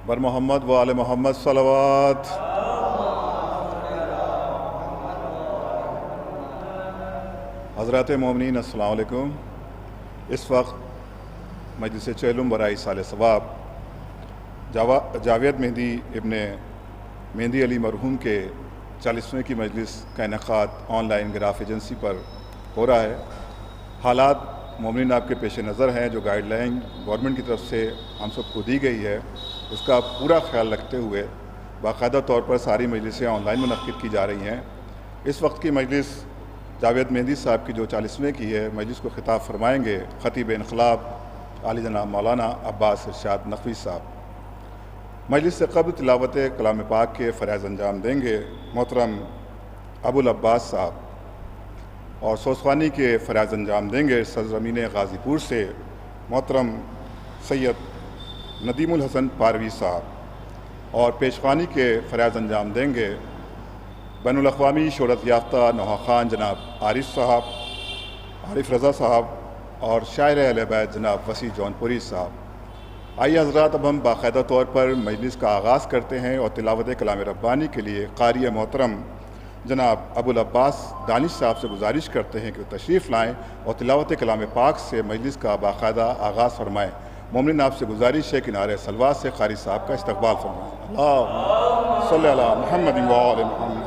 بر محمد و آل محمد صلوات۔ حضرات مومنین السلام علیکم۔ اس وقت مجلس چہلم برائے سال ثواب جاوید مہدی ابن مہندی علی مرحوم کے 40ویں کی مجلس کا انعقاد آن لائن گراف ایجنسی پر ہو رہا ہے۔ حالات مومنین آپ کے پیش نظر ہیں، جو گائیڈ لائن گورنمنٹ کی طرف سے ہم سب کو دی گئی ہے اس کا پورا خیال رکھتے ہوئے باقاعدہ طور پر ساری مجلسیں آن لائن منعقد کی جا رہی ہیں۔ اس وقت کی مجلس جاوید مہندی صاحب کی جو 40ویں کی ہے، مجلس کو خطاب فرمائیں گے خطیب انقلاب عالی جناب مولانا عباس ارشاد نقوی صاحب۔ مجلس سے قبل تلاوت کلام پاک کے فرائض انجام دیں گے محترم ابو العباس صاحب، اور سوسوانی کے فرائض انجام دیں گے سرزمین غازی پور سے محترم سید ندیم الحسن پاروی صاحب، اور پیشوانی کے فرائض انجام دیں گے بین الاقوامی شہرت یافتہ نوحہ خان جناب عارف رضا صاحب، اور شاعر اہل بیت جناب وسیع جون پوری صاحب۔ آئیے حضرات، اب ہم باقاعدہ طور پر مجلس کا آغاز کرتے ہیں اور تلاوت کلام ربانی کے لیے قاری محترم جناب ابو العباس دانش صاحب سے گزارش کرتے ہیں کہ وہ تشریف لائیں اور تلاوت کلام پاک سے مجلس کا باقاعدہ آغاز فرمائیں۔ مومنین آپ سے گزارش ہے کہ نعرہ صلوات سے قاری صاحب کا استقبال فرمائیں۔ اللہم صلی علی محمد و آل محمد۔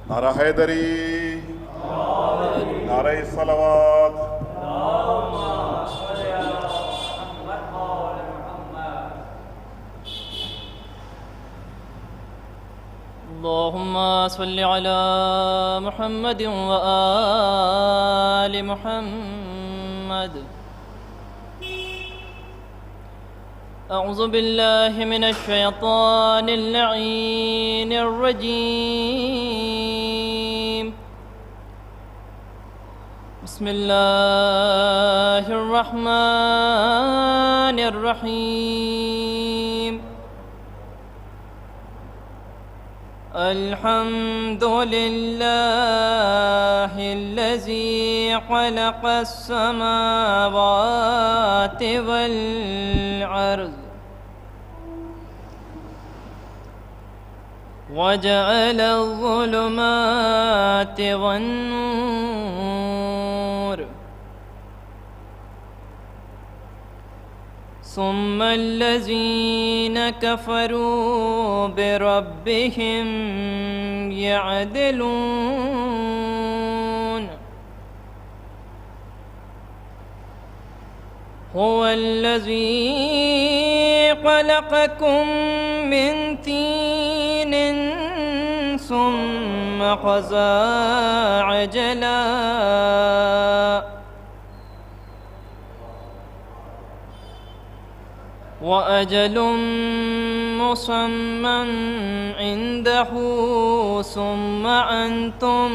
نعرہ حیدری، نعرہ صلوات۔ اللهم صل على محمد وآل محمد۔ أعوذ بالله من الشيطان اللعين الرجيم، بسم الله الرحمن الرحيم۔ الحمد لله الذي خلق السماوات والأرض وجعل الظلمات والنور، ثم الذين كفروا بربهم يعدلون، هو الذي خلقكم من طين ثم قضى عجلا وأجل مسمى عنده ثم أنتم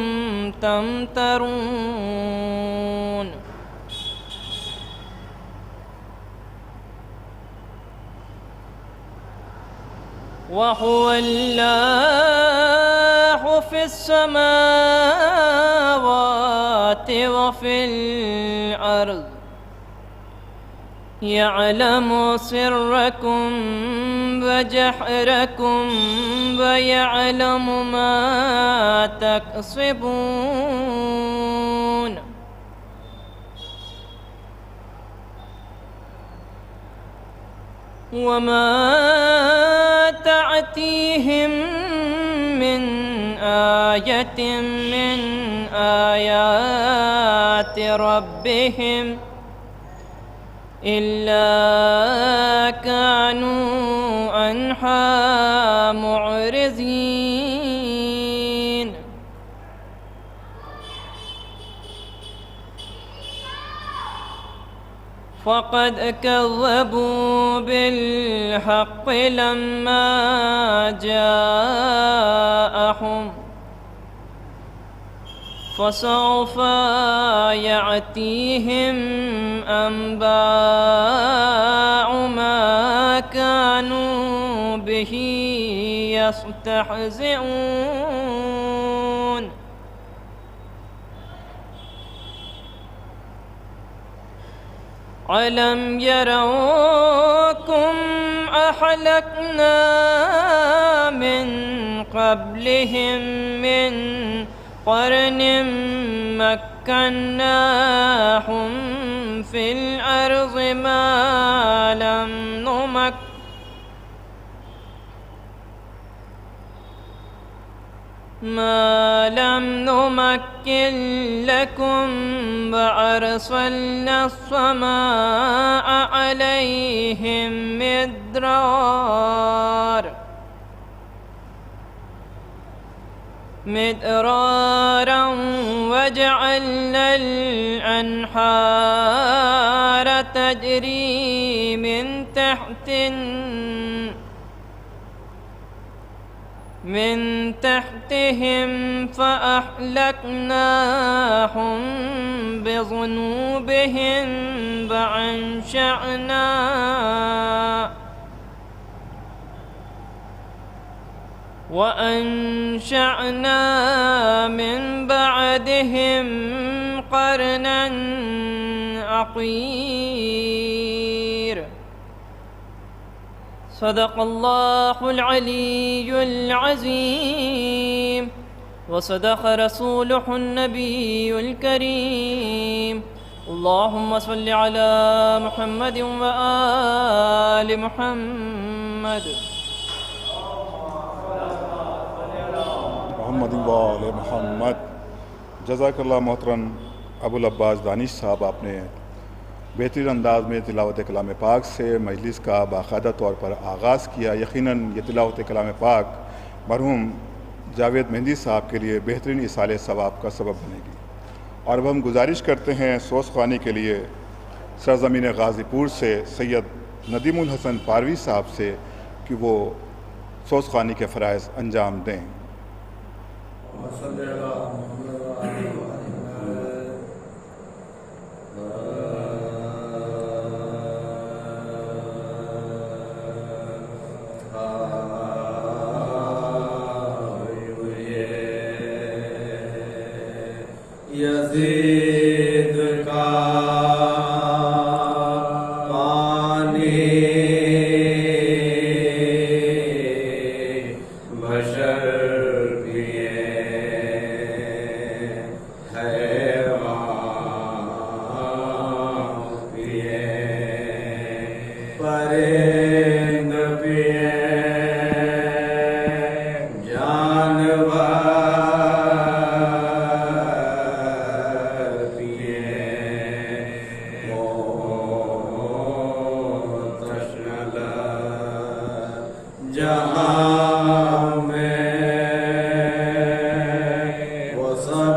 تمترون، وهو الله في السماوات وفي الأرض، يعلم سركم وجهركم ويعلم ما تكسبون، وما تأتيهم من آية من آيات ربهم إلا كانوا عنها معرضين، فقد كذبوا بالحق لما جاءهم، فسوف يأتيهم أنباء ما كانوا به يستهزئون، ألم يروا كم أهلكنا من قبلهم من قرن مكناهم في الأرض ما لم نمكن لكم وأرسلنا السماء عليهم مدرارا وجعلنا الأنهار تجري من تحتهم فأهلكناهم بذنوبهم وأنشأنا من بعدهم قرنا آخرين. صدق الله العلي العظيم وصدق رسوله النبي الكريم. اللهم صل على محمد وآل محمد. محمد وآل محمد. جزاک اللہ محترم ابوالعباس دانش صاحب، آپ نے بہترین انداز میں تلاوت کلام پاک سے مجلس کا باقاعدہ طور پر آغاز کیا. یقیناً یہ تلاوت کلام پاک مرحوم جاوید مہندی صاحب کے لیے بہترین ایصال ثواب کا سبب بنے گی. اور اب ہم گزارش کرتے ہیں سوز خوانی کے لیے سرزمین غازی پور سے سید ندیم الحسن پاروی صاحب سے کہ وہ سوز خوانی کے فرائض انجام دیں. یزید کا پانی بشر پیے حیوان پیے پرند پیے جانور جہاں میں وہ سب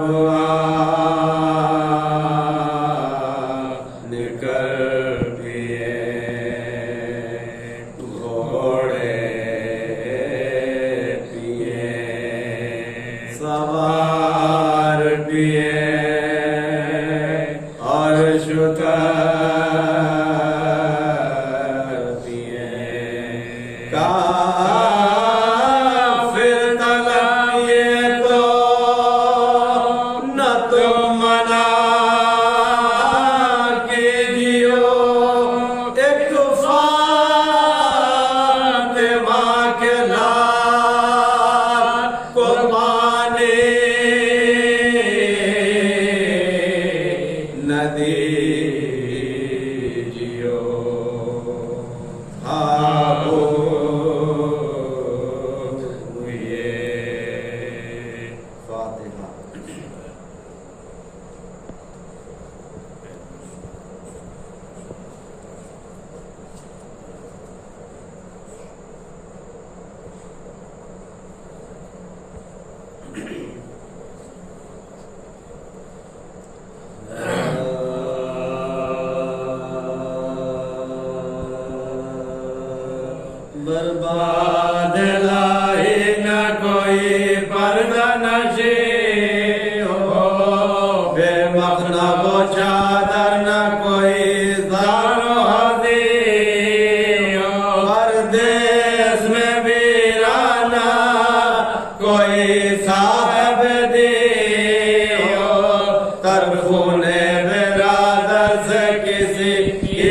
نکل پیے گھوڑے پیے سوار پیے اور شتر پیے. کافر طلب یہ تو نہ تم منع کیجیو، ایک فاطمہ کے لال قربانی نہ دیجیو. برباد لائی نہ کوئی پردہ نشی ہو، بے مخنا وہ چادر نہ کوئی زار و حضی ہو، پردیس میں ویرانہ کوئی صاحب دی ہو، تر خون برادر سے کسی کی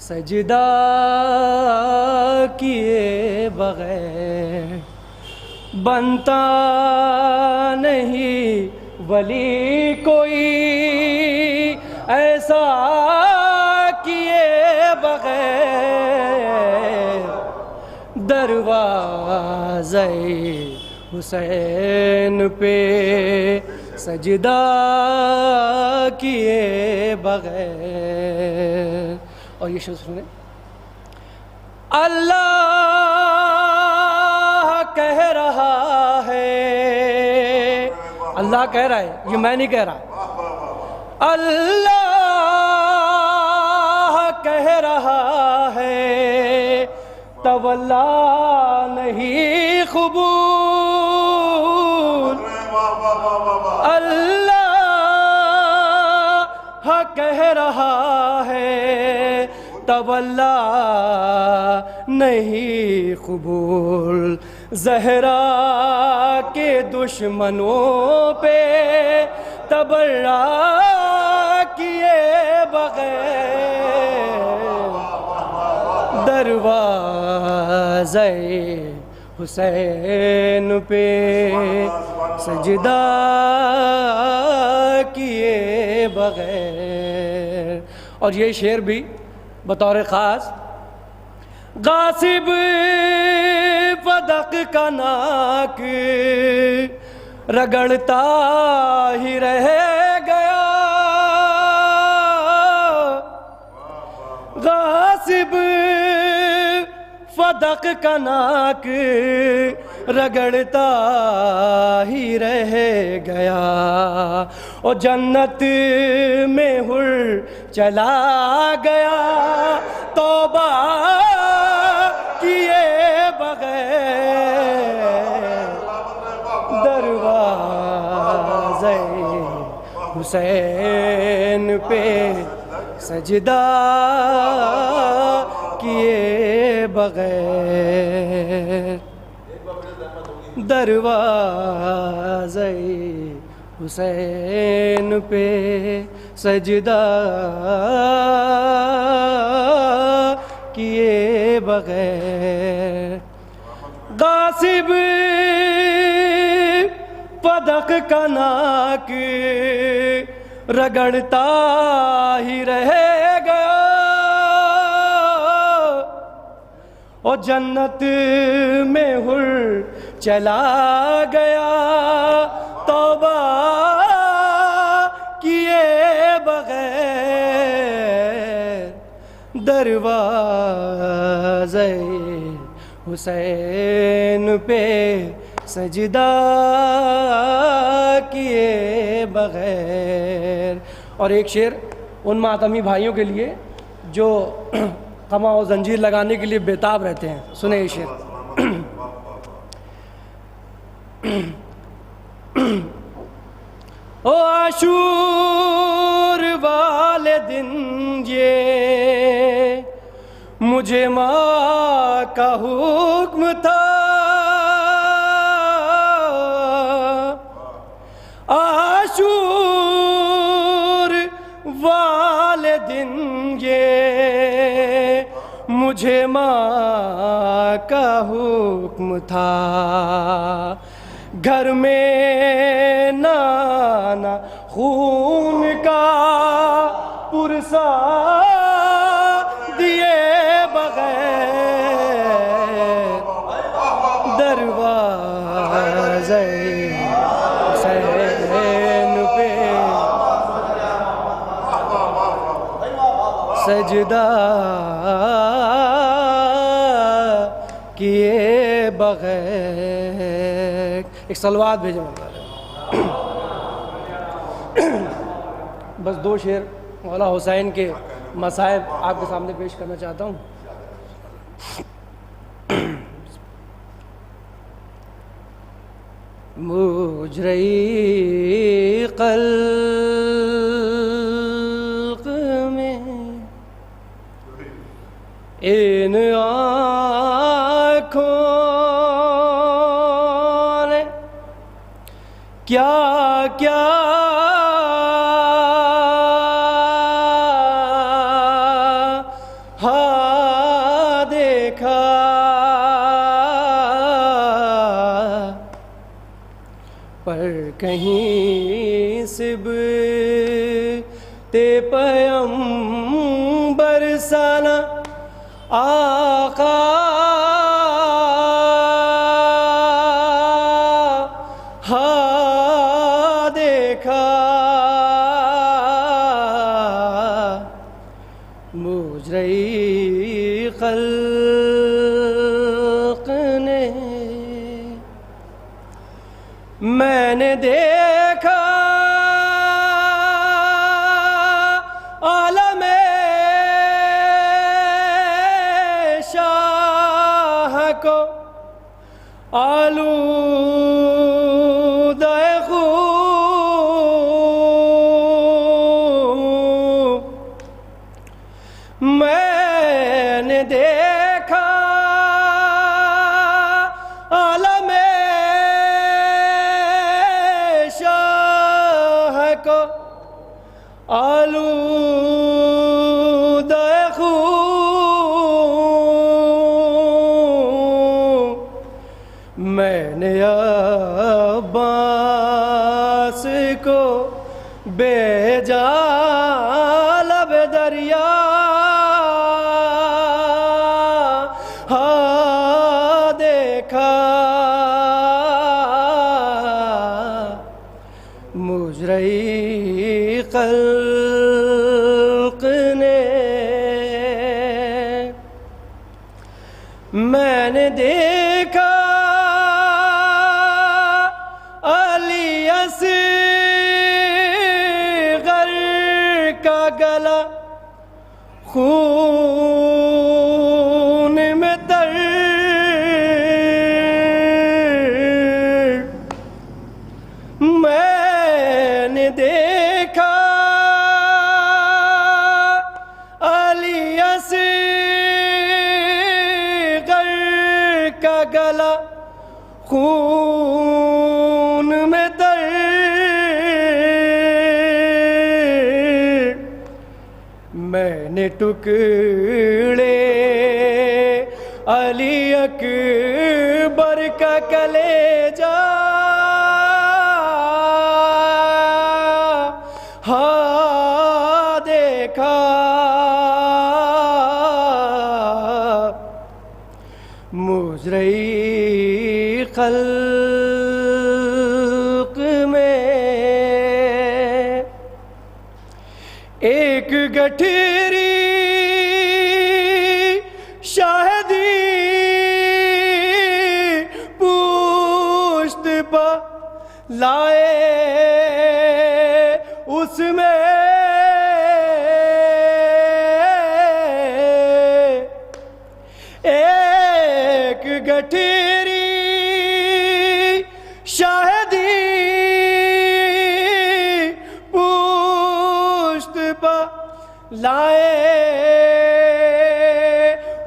سجدہ کیے بغیر بنتا نہیں ولی کوئی، ایسا کیے بغیر دروازے حسین پہ سجدہ کیے بغیر. اور یہ شعر سنیں. اللہ کہہ رہا ہے، اللہ کہہ رہا ہے، یہ میں نہیں کہہ رہا. اللہ کہہ رہا ہے تولا نہیں قبول. اللہ کہہ رہا ہے تولا نہیں قبول. زہرا کے دشمنوں پہ تبرہ کیے بغیر دروازے حسین پہ سجدہ کیے بغیر. اور یہ شعر بھی بطور خاص: غاصب فدق کا ناک رگڑتا ہی رہ گیا، غاصب فدق کا ناک رگڑتا ہی رہ گیا. اور جنت میں ہر چلا گیا توبہ کیے بغیر دروازے حسین پہ سجدہ کیے بغیر دروازے حسین پہ سجدہ کیے بغیر. غاصب فدق کا ناک رگڑتا ہی رہ گیا، اور جنت میں ہر چلا گیا توبہ کیے بغیر دروازے حسین پہ سجدہ کیے بغیر. اور ایک شعر ان ماتمی بھائیوں کے لیے جو قمع و زنجیر لگانے کے لیے بیتاب رہتے ہیں. سنیں یہ شعر. او عاشور والے دن یہ مجھے ماں کا حکم تھا، عاشور والے دن یہ مجھے ماں کا حکم تھا. گھر میں نانا خون کا پرسا دیے بغیر دروازے حسین پہ سجدہ کیے بغیر. ایک صلوات بھیجیں. بس دو شعر مولا حسین کے مصائب آپ کے سامنے پیش کرنا چاہتا ہوں. مجرئی قلق میں ان آنکھوں نے کیا کیا ہاں دیکھا پر کہیں صبت پیمبر سنا آقا ہاں دیکھا مجرئی خلق نے میں نے دیکھا عالم شاہ کو آلودہ خون میں نے دیکھا عالم شاہ کو آلودہ خون میں نے عباس کو بھیجا لب دریا ہاں دیکھا مجرئی خلق نے میں نے دیکھا علی اصغر کا گلا خون میں تر میں نے دیکھا علی اصغر کا گلا خون میں تر میں نے ٹکڑے علی اکبر کا کلیجہ ہاں دیکھا مجرئی خلق میں ایک گٹھری شاہدی پشت پا لائے اس میں ایک گٹھری شاہدی پشت پا لائے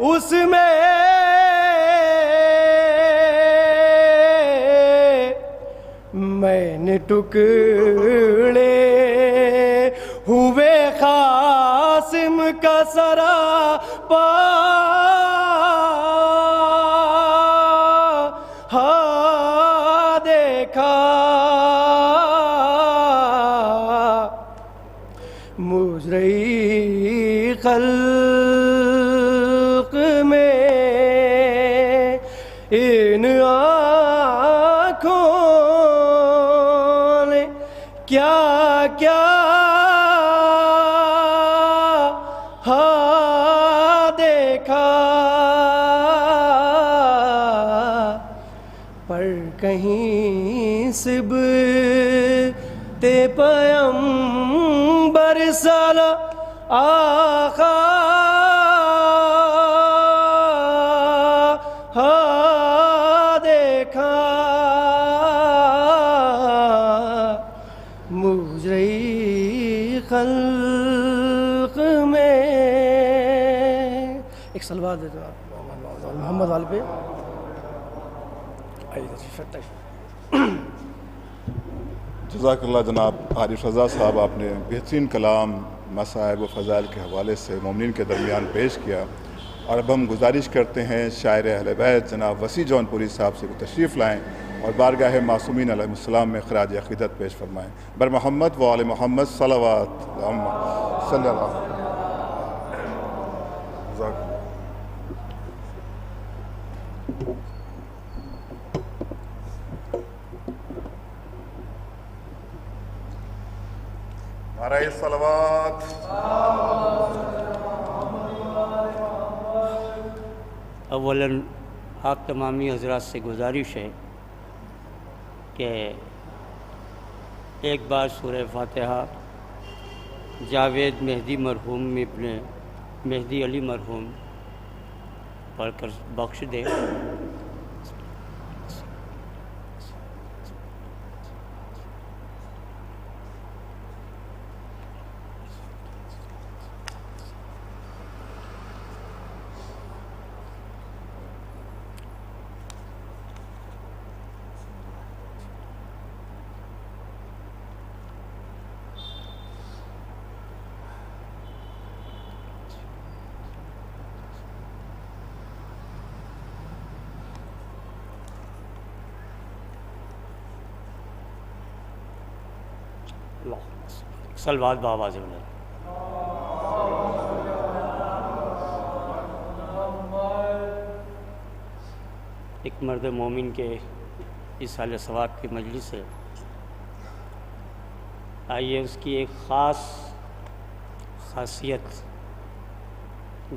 اس میں میں نے ٹکڑے ہوئے قاسم کا سراپا ہاں دیکھا مجرئی خلق میں ان آنکھوں نے کیا کیا ہاں دیکھا پر کہیں صبت پیمبر سالا آقا ہاں دیکھا مجرئی خلق میں ایک سلوات دے دو محمد وال پہ جزاک اللہ جناب عارف رضا صاحب، آپ نے بہترین کلام مصائب و فضائل کے حوالے سے مومنین کے درمیان پیش کیا۔ اور اب ہم گزارش کرتے ہیں شاعر اہل بیت جناب وسیع جون پوری صاحب سے وہ تشریف لائیں اور بارگاہ معصومین علیہ السلام میں خراج عقیدت پیش فرمائیں. بر محمد و آل محمد صلوات صلی اللہ علیہ وسلم. نعرہ صلوات. اولاً آپ تمامی حضرات سے گزارش ہے کہ ایک بار سورہ فاتحہ جاوید مہدی مرحوم ابن مہدی علی مرحوم پڑھ کر بخش دے. صلوات بآواز بلند. ایک مرد مومن کے ایصال ثواب کی مجلس ہے. آئیے اس کی ایک خاصیت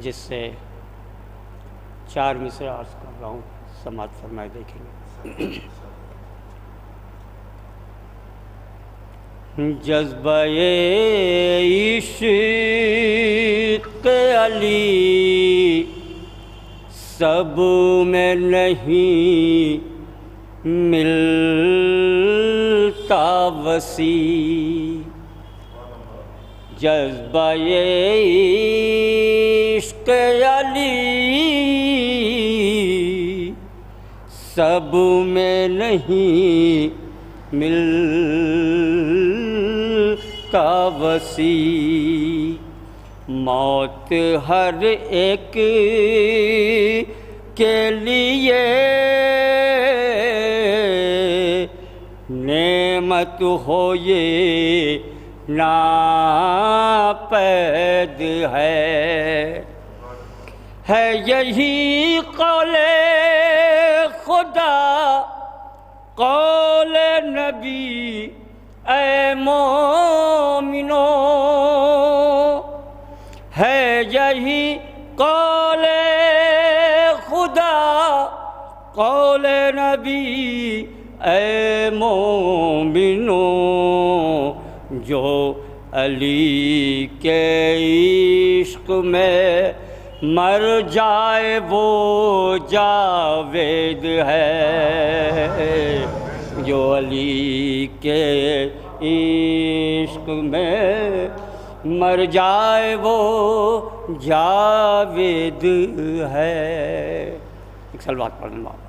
جس سے 4 مصرع عرض کر رہا ہوں سماعت فرمائے دیکھیں گے. جذبہ عشق علی سب میں نہیں ملتا وسیع. جذبہ عشق علی سب میں نہیں ملتا وسیع. موت ہر ایک کے لیے نعمت ہو یہ ناپید ہے یہی قول خدا قول نبی اے مومنو. ہے یہی قول خدا قول نبی اے مومنو. جو علی کے عشق میں مر جائے وہ جاوید ہے. جو علی کے عشق میں مر جائے وہ جاوید ہے. ایک صلوات پڑھیں بات.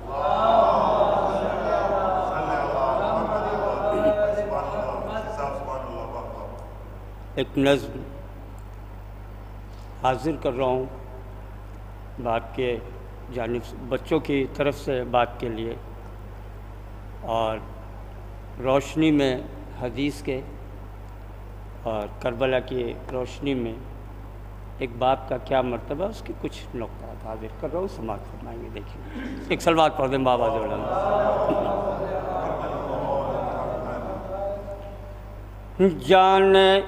ایک نظم حاضر کر رہا ہوں باپ کے جانب سے، بچوں کی طرف سے باپ کے لیے، اور روشنی میں حدیث کے اور کربلا کی روشنی میں ایک باپ کا کیا مرتبہ، اس کے کچھ نقطات حاضر کر رہا ہوں، سماعت فرمائیں گے دیکھیں. ایک صلوات پڑھ دیں بابا زولان. جانے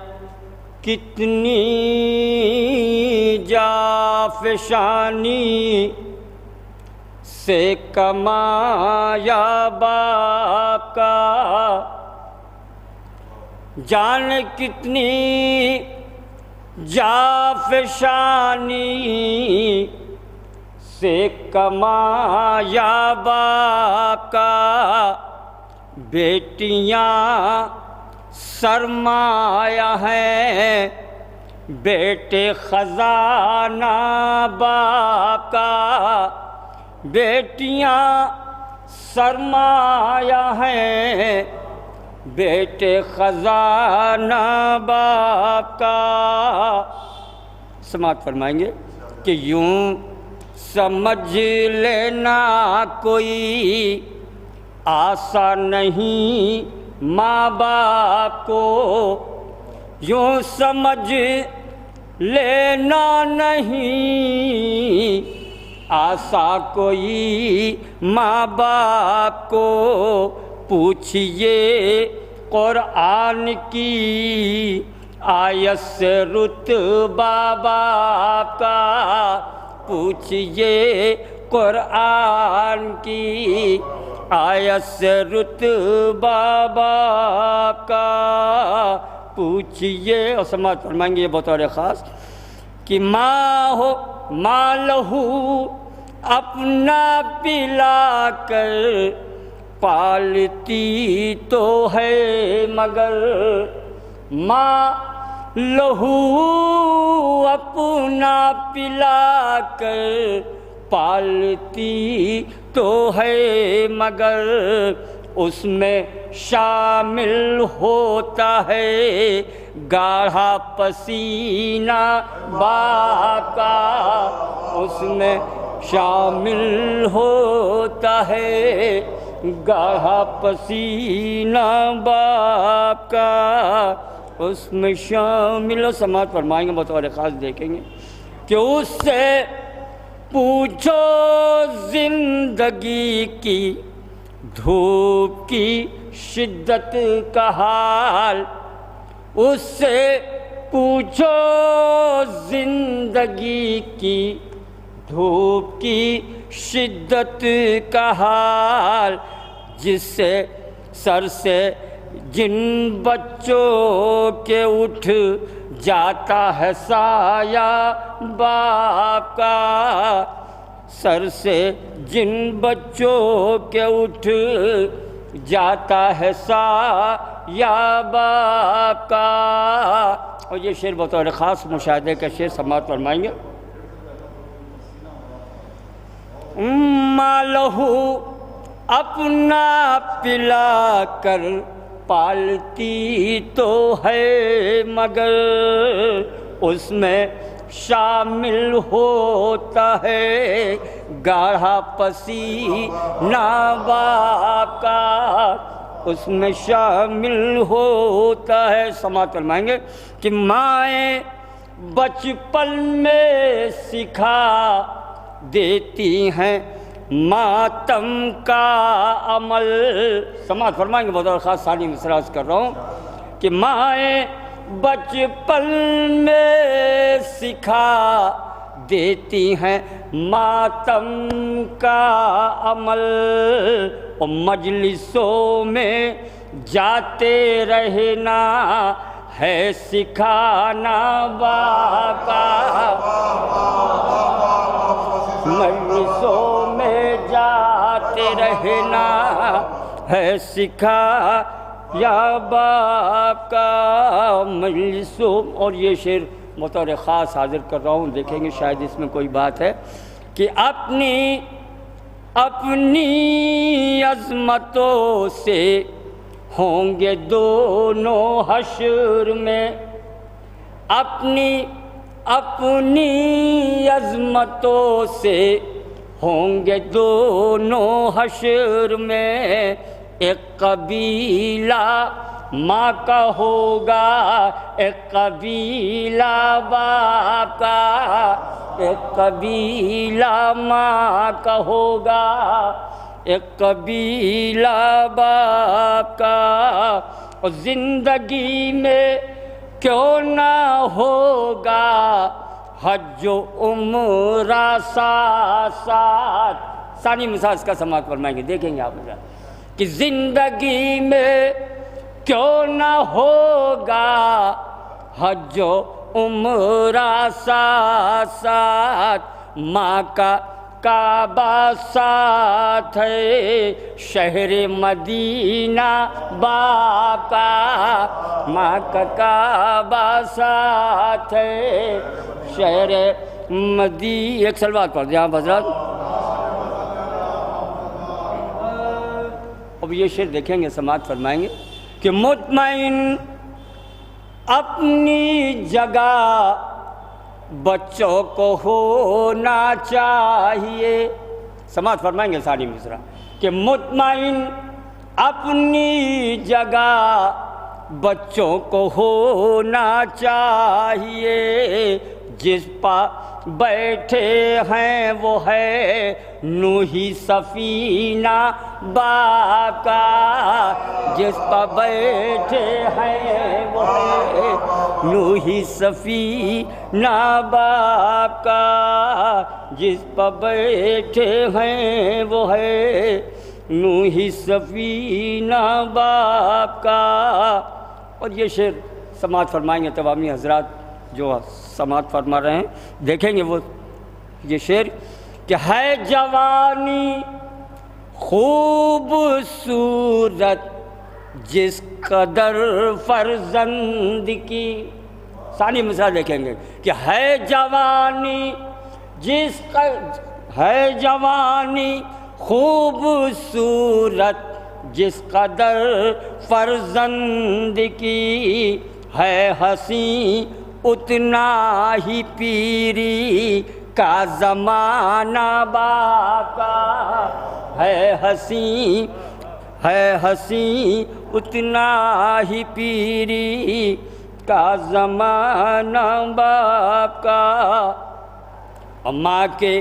کتنی جافشانی سے کمایا باقا. جان کتنی جافشانی سے کمایا باقا. بیٹیاں سرمایہ ہیں بیٹے خزانہ باقا. بیٹیاں سرمایہ ہیں بیٹے خزانہ باقا. سماعت فرمائیں گے کہ یوں سمجھ لینا کوئی آسا نہیں ماں باپ کو، یوں سمجھ لینا نہیں آسا کوئی ماں باپ کو، پوچھئے قرآن کی آیت سے رتبہ باپ کا، پوچھئے قرآن کی آیت سے رتبہ باپ کا، پوچھئے۔ اور سماعت فرمائیں گے یہ بطور خاص کہ ماں ہو ماں لہو اپنا پلا کر پالتی تو ہے مگر، ماں لہو اپنا پلا کر پالتی تو ہے مگر، اس میں شامل ہوتا ہے گاڑھا پسینہ باپ کا، اس میں شامل ہوتا ہے گاڑھا پسینہ باپ کا، اس میں شامل۔ و سماعت فرمائیں گے بطور خاص دیکھیں گے کہ اس سے پوچھو زندگی کی دھوپ کی شدت کا حال، اس سے پوچھو زندگی کی دھوپ کی شدت کا حال، جس سے سر سے جن بچوں کے اٹھ جاتا ہے سایہ باپ کا، سر سے جن بچوں کے اٹھ جاتا ہے سایہ باپ کا۔ اور یہ شعر بطور خاص مشاہدے کا شعر سماعت فرمائیں گے۔ ماں لہو اپنا پلا کر پالتی تو ہے مگر، اس میں شامل ہوتا ہے گاڑھا پسینہ باپ کا، اس میں شامل ہوتا ہے۔ سماعت فرمائیں گے کہ مائیں بچپن میں سکھا دیتی ہیں ماتم کا عمل، سماعت فرمائیں گے بطور خاص ثانی مصرع کر رہا ہوں کہ مائیں بچپن میں سکھا دیتی ہیں ماتم کا عمل، اور مجلسوں میں جاتے رہنا ہے سکھانا باپ کا، مجلسوں میں جاتے رہنا ہے سکھا یا باپ کا مجلسوں۔ اور یہ شعر بطور خاص حاضر کر رہا ہوں، دیکھیں گے شاید اس میں کوئی بات ہے کہ اپنی عظمتوں سے ہوں گے دونوں حشر میں، اپنی عظمتوں سے ہوں گے دونوں حشر میں، ایک قبیلہ ماں کا ہوگا ایک قبیلہ باپ کا، ایک قبیلہ ماں کا ہوگا ایک قبیلہ باپ کا، اور زندگی میں کیوں نہ ہوگا حج و عمرہ ساتھ ساتھ۔ ثانی مساج کا سماعت فرمائیں گے، دیکھیں گے آپ کہ زندگی میں کیوں نہ ہوگا حج و عمرہ ساتھ ساتھ، ماں کا کعبہ ساتھ ہے شہر مدینہ باپ کا، ماں کا کعبہ ساتھ ہے شہر مدینہ۔ ایک سلوات پڑھ دیں آپ حضرات۔ اب یہ شعر دیکھیں گے سماعت فرمائیں گے کہ مطمئن اپنی جگہ بچوں کو ہونا چاہیے. سماعت فرمائیں گے ثانی مصرع کہ مطمئن اپنی جگہ بچوں کو ہونا چاہیے. جس پا بیٹھے ہیں وہ ہے نوحی سفینہ باقا. جس پا بیٹھے ہیں وہ ہے نوحی سفینہ باقا. جس پا بیٹھے ہیں وہ ہے نوحی سفینہ باقا. اور یہ شعر سماعت فرمائیں گے تمامی حضرات جو سماعت فرما رہے ہیں. دیکھیں گے وہ یہ شعر کہ ہے جوانی خوبصورت جس قدر فرزند کی. ثانی مصرع دیکھیں گے کہ ہے جوانی ہے جوانی خوبصورت جس قدر فرزند کی. ہے حسین اتنا ہی پیری کا زمانہ باقا. ہے حسین اتنا ہی پیری کا زمانہ باقا. ماں کے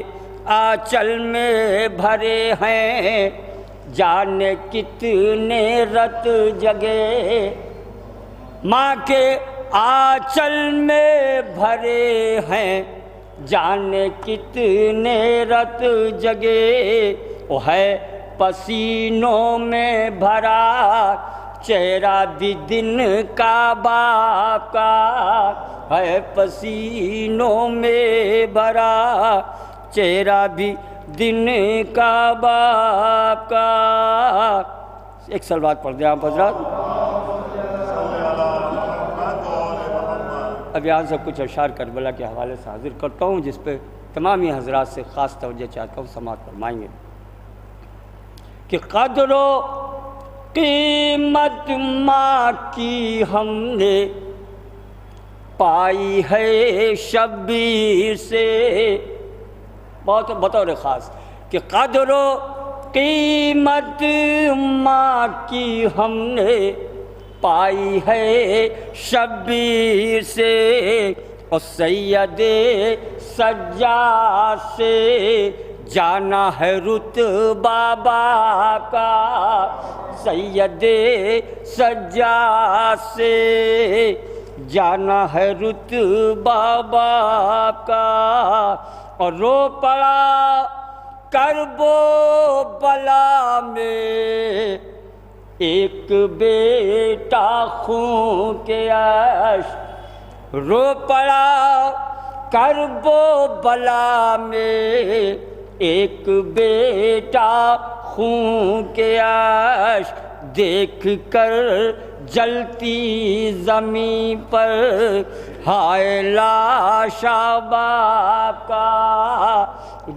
آنچل میں بھرے ہیں جانے کتنے رت جگے. ماں کے آنچل میں بھرے ہیں جانے کتنے رت جگے. وہ ہے پسینوں میں بھرا چہرہ بھی دن کا باقا. ہے پسینوں میں بھرا چہرہ بھی دن کا باقا. ایک سلوات پڑھ دیں آپ حضرات. اب یہاں سے کچھ اشعار کربلا کے حوالے سے حاضر کرتا ہوں جس پہ تمامی حضرات سے خاص توجہ چاہتا ہوں. سماعت فرمائیں گے کہ قدر و قیمت ماں کی ہم نے پائی ہے شبیر سے. بہت بطور خاص کہ قدر و قیمت ماں کی ہم نے پائی ہے شبیر سے. اور سید سجاد سے جانا ہے رتبہ باقا. سید سجاد سے جانا ہے رتبہ باقا. اور رو پڑا کرب و بلا میں ایک بیٹا خون کے عشق. رو پڑا کرب و بلا میں ایک بیٹا خون کے عشق. دیکھ کر جلتی زمین پر ہائے لاشا باقا.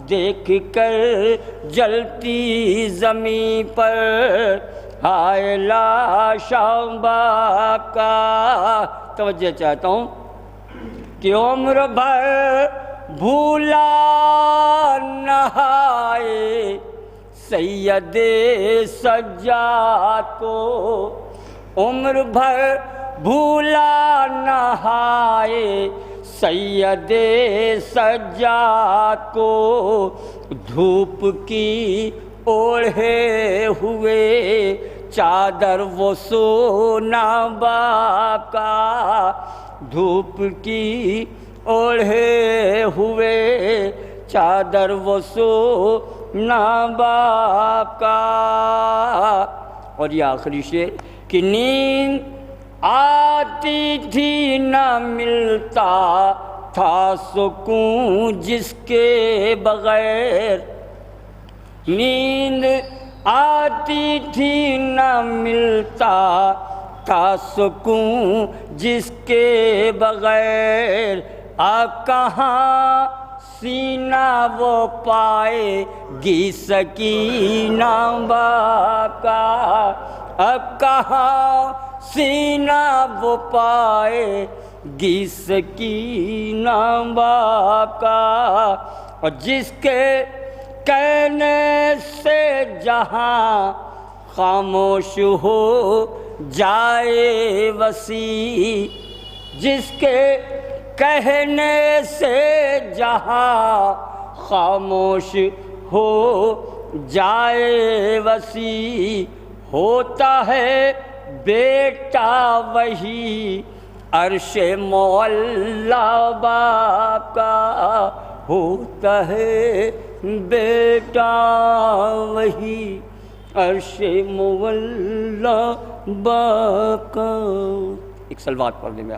دیکھ کر جلتی زمین پر ہائے لاشا باقا. توجہ چاہتا ہوں کہ عمر بھر بھولا نہائے سید سجاد کو. عمر بھر بھولا نہائے سید سجاد کو. دھوپ کی اوڑھے ہوئے چادر وہ سونا باقا. دھوپ کی اوڑھے ہوئے چادر وہ سونا باقا. اور یہ آخری شعر کہ نیند آتی تھی نہ ملتا تھا سکون جس کے بغیر. نیند آتی تھی نہ ملتا تھا سکون جس کے بغیر. کہاں سینہ وہ پائے گی سکینہ باقا. اب کہاں سینہ وہ پائے گی سکینہ باقا، اور جس کے کہنے سے جہاں خاموش ہو جائے وسیع، جس کے کہنے سے جہاں خاموش ہو جائے وسیع، ہوتا ہے بیٹا وہی عرش معلا باقا، ہوتا ہے بیٹا وہی عرش معلا باقا۔ ایک صلوات پڑھ دیں میں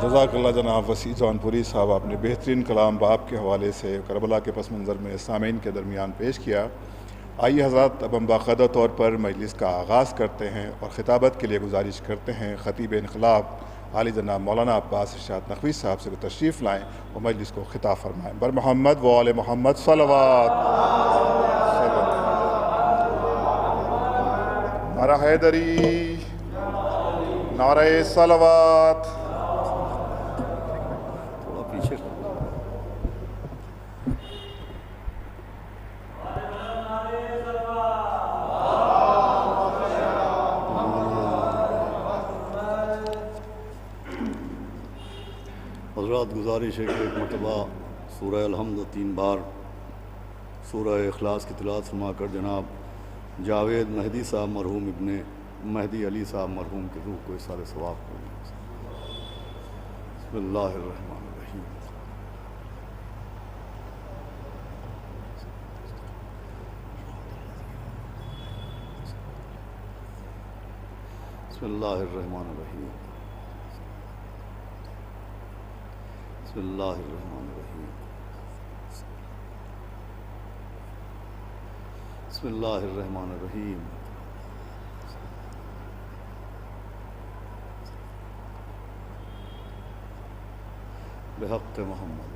جزاک اللہ جناب وسیع جونپوری صاحب، آپ نے بہترین کلام باپ کے حوالے سے کربلا کے پس منظر میں سامعین کے درمیان پیش کیا۔ آئیے حضرات، اب ہم باقاعدہ طور پر مجلس کا آغاز کرتے ہیں اور خطابت کے لیے گزارش کرتے ہیں خطیب انقلاب عالی جناب مولانا عباس ارشاد نقوی صاحب سے تشریف لائیں اور مجلس کو خطاب فرمائیں۔ بر محمد و آل محمد صلوات۔ نعرہ حیدری، نعرہ صلوات۔ تھوڑا پیچھے حضرات، گزارش ہے کہ ایک مرتبہ سورہ الحمد 3 بار سورہ اخلاص کی تلاوت فرما کر جناب جاوید مہدی صاحب مرحوم ابن مہدی علی صاحب مرحوم کی روح کو اثار ثواب کریں۔ بسم اللہ الرحمن الرحیم۔ بسم اللہ الرحمن الرحیم۔ بسم اللہ الرحمن الرحیم۔ بسم اللہ الرحمن الرحیم۔ بحق محمد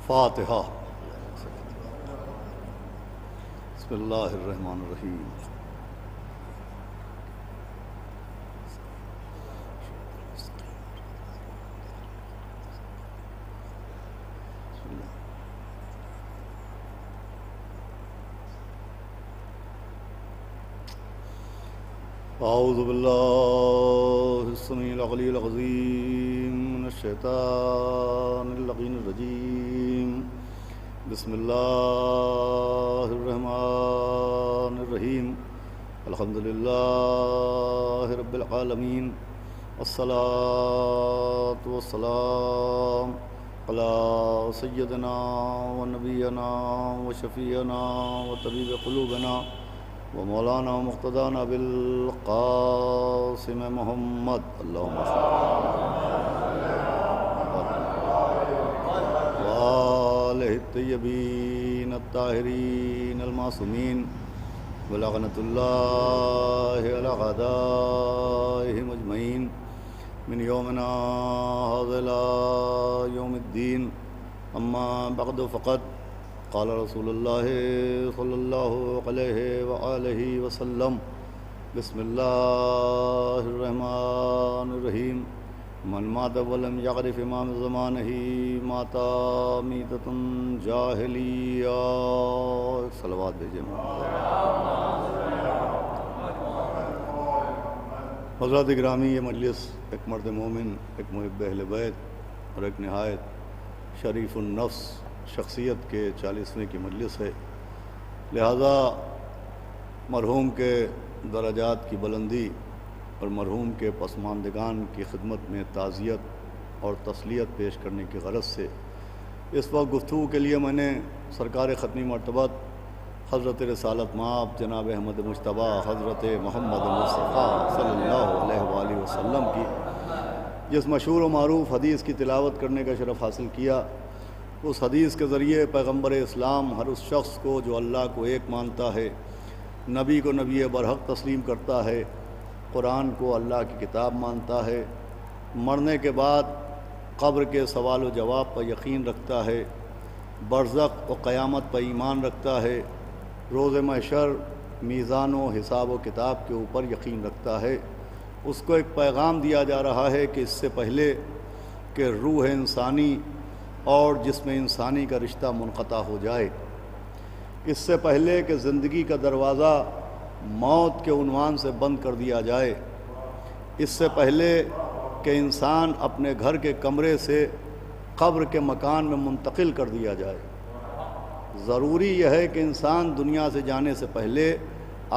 فاتحہ۔ بسم اللہ الرحمن الرحیم۔ اعوذ باللہ السمیع العلی العظیم من الشیطان اللعین الرجیم۔ بسم اللہ الرحمن الرحیم۔ الحمدللہ رب العالمین، والصلاة والسلام علی سیدنا و نبینا و شفیعنا و طبیب قلوبنا و مولانا مقتدانا بالقاسم محمد، اللہم صل وآلہ الطیبین الطاہرین المعصومین، ولعنۃ اللہ علی اعدائہم اجمعین، من یومنا ھذا الی یوم الدین۔ اما بعد فقط قال رسول اللہ صلی اللہ علیہ وآلہ وسلم، بسم اللہ الرحمن الرحیم۔ من مات ولم یعرف امام زمانہ مات میتۃ جاہلیہ۔ صلوات بھیجیں۔ حضرات گرامی، یہ مجلس ایک مرد مومن، ایک محب اہل بیت اور ایک نہایت شریف النفس شخصیت کے 40ویں کی مجلس ہے، لہذا مرحوم کے درجات کی بلندی اور مرحوم کے پسماندگان کی خدمت میں تعزیت اور تسلیت پیش کرنے کی غرض سے اس وقت گفتگو کے لیے میں نے سرکار ختمی مرتبت حضرت رسالت مآب جناب احمد مجتبیٰ حضرت محمد مصطفیٰ صلی اللہ علیہ وآلہ وسلم کی جس مشہور و معروف حدیث کی تلاوت کرنے کا شرف حاصل کیا، اس حدیث کے ذریعے پیغمبر اسلام ہر اس شخص کو جو اللہ کو ایک مانتا ہے، نبی کو نبی برحق تسلیم کرتا ہے، قرآن کو اللہ کی کتاب مانتا ہے، مرنے کے بعد قبر کے سوال و جواب پر یقین رکھتا ہے، برزخ و قیامت پر ایمان رکھتا ہے، روز محشر میزان و حساب و کتاب کے اوپر یقین رکھتا ہے، اس کو ایک پیغام دیا جا رہا ہے کہ اس سے پہلے کہ روح انسانی اور جسم انسانی کا رشتہ منقطع ہو جائے، اس سے پہلے کہ زندگی کا دروازہ موت کے عنوان سے بند کر دیا جائے، اس سے پہلے کہ انسان اپنے گھر کے کمرے سے قبر کے مکان میں منتقل کر دیا جائے، ضروری یہ ہے کہ انسان دنیا سے جانے سے پہلے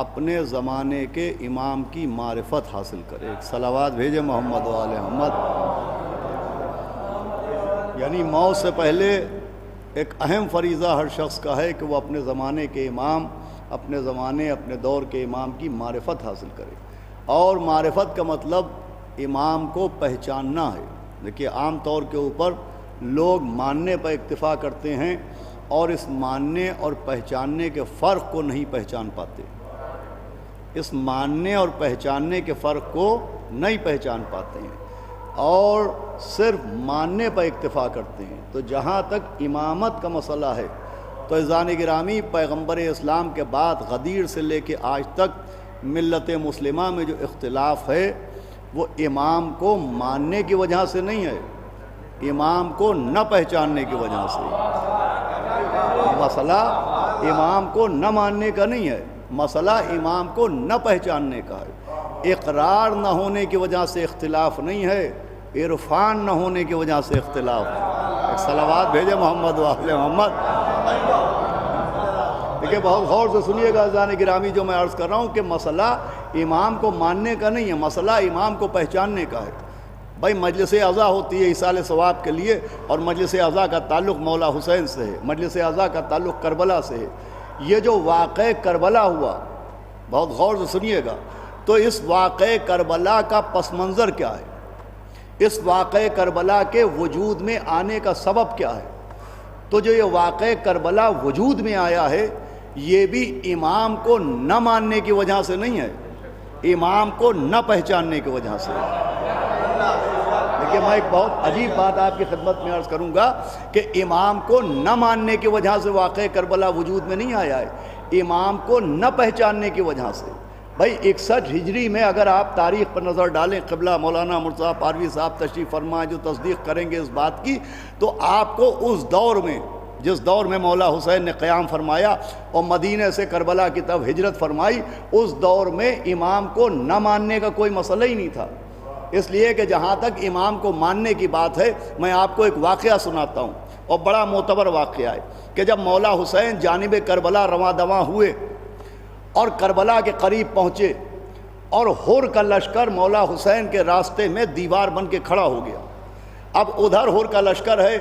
اپنے زمانے کے امام کی معرفت حاصل کرے۔ ایک صلوات بھیجے محمد و آل محمد۔ یعنی موت سے پہلے ایک اہم فریضہ ہر شخص کا ہے کہ وہ اپنے زمانے کے امام، اپنے زمانے اپنے دور کے امام کی معرفت حاصل کرے، اور معرفت کا مطلب امام کو پہچاننا ہے۔ دیکھیے عام طور کے اوپر لوگ ماننے پر اکتفا کرتے ہیں اور اس ماننے اور پہچاننے کے فرق کو نہیں پہچان پاتے، اس ماننے اور پہچاننے کے فرق کو نہیں پہچان پاتے ہیں اور صرف ماننے پر اکتفا کرتے ہیں۔ تو جہاں تک امامت کا مسئلہ ہے تو عزیزان گرامی، پیغمبر اسلام کے بعد غدیر سے لے کے آج تک ملت مسلمہ میں جو اختلاف ہے وہ امام کو ماننے کی وجہ سے نہیں ہے، امام کو نہ پہچاننے کی وجہ سے۔ مسئلہ امام کو نہ ماننے کا نہیں ہے، مسئلہ امام کو نہ پہچاننے کا ہے۔ اقرار نہ ہونے کی وجہ سے اختلاف نہیں ہے، عرفان نہ ہونے کی وجہ سے اختلاف ہے۔ ایک صلوات بھیجے محمد و آل محمد۔ دیکھیں بہت غور سے سنیے گا عزیزان گرامی، جو میں عرض کر رہا ہوں کہ مسئلہ امام کو ماننے کا نہیں ہے، مسئلہ امام کو پہچاننے کا ہے۔ بھائی مجلس اعزا ہوتی ہے ایصال ثواب کے لیے، اور مجلس اعزا کا تعلق مولا حسین سے ہے، مجلس اعزا کا تعلق کربلا سے ہے۔ یہ جو واقعہ کربلا ہوا، بہت غور سے سنیے گا، تو اس واقعہ کربلا کا پس منظر کیا ہے، اس واقعہ کربلا کے وجود میں آنے کا سبب کیا ہے؟ تو جو یہ واقعہ کربلا وجود میں آیا ہے یہ بھی امام کو نہ ماننے کی وجہ سے نہیں ہے، امام کو نہ پہچاننے کی وجہ سے۔ دیکھیے میں ایک بہت عجیب بات آپ کی خدمت میں عرض کروں گا کہ امام کو نہ ماننے کی وجہ سے واقعہ کربلا وجود میں نہیں آیا ہے، امام کو نہ پہچاننے کی وجہ سے۔ بھائی 61 ہجری میں اگر آپ تاریخ پر نظر ڈالیں، قبلہ مولانا مرتضیٰ پاروی صاحب تشریف فرما جو تصدیق کریں گے اس بات کی، تو آپ کو اس دور میں، جس دور میں مولا حسین نے قیام فرمایا اور مدینہ سے کربلا کی طرف ہجرت فرمائی، اس دور میں امام کو نہ ماننے کا کوئی مسئلہ ہی نہیں تھا۔ اس لیے کہ جہاں تک امام کو ماننے کی بات ہے، میں آپ کو ایک واقعہ سناتا ہوں، اور بڑا معتبر واقعہ ہے کہ جب مولا حسین جانب کربلا رواں دواں ہوئے اور کربلا کے قریب پہنچے، اور ہر کا لشکر مولا حسین کے راستے میں دیوار بن کے کھڑا ہو گیا۔ اب ادھر ہر کا لشکر ہے،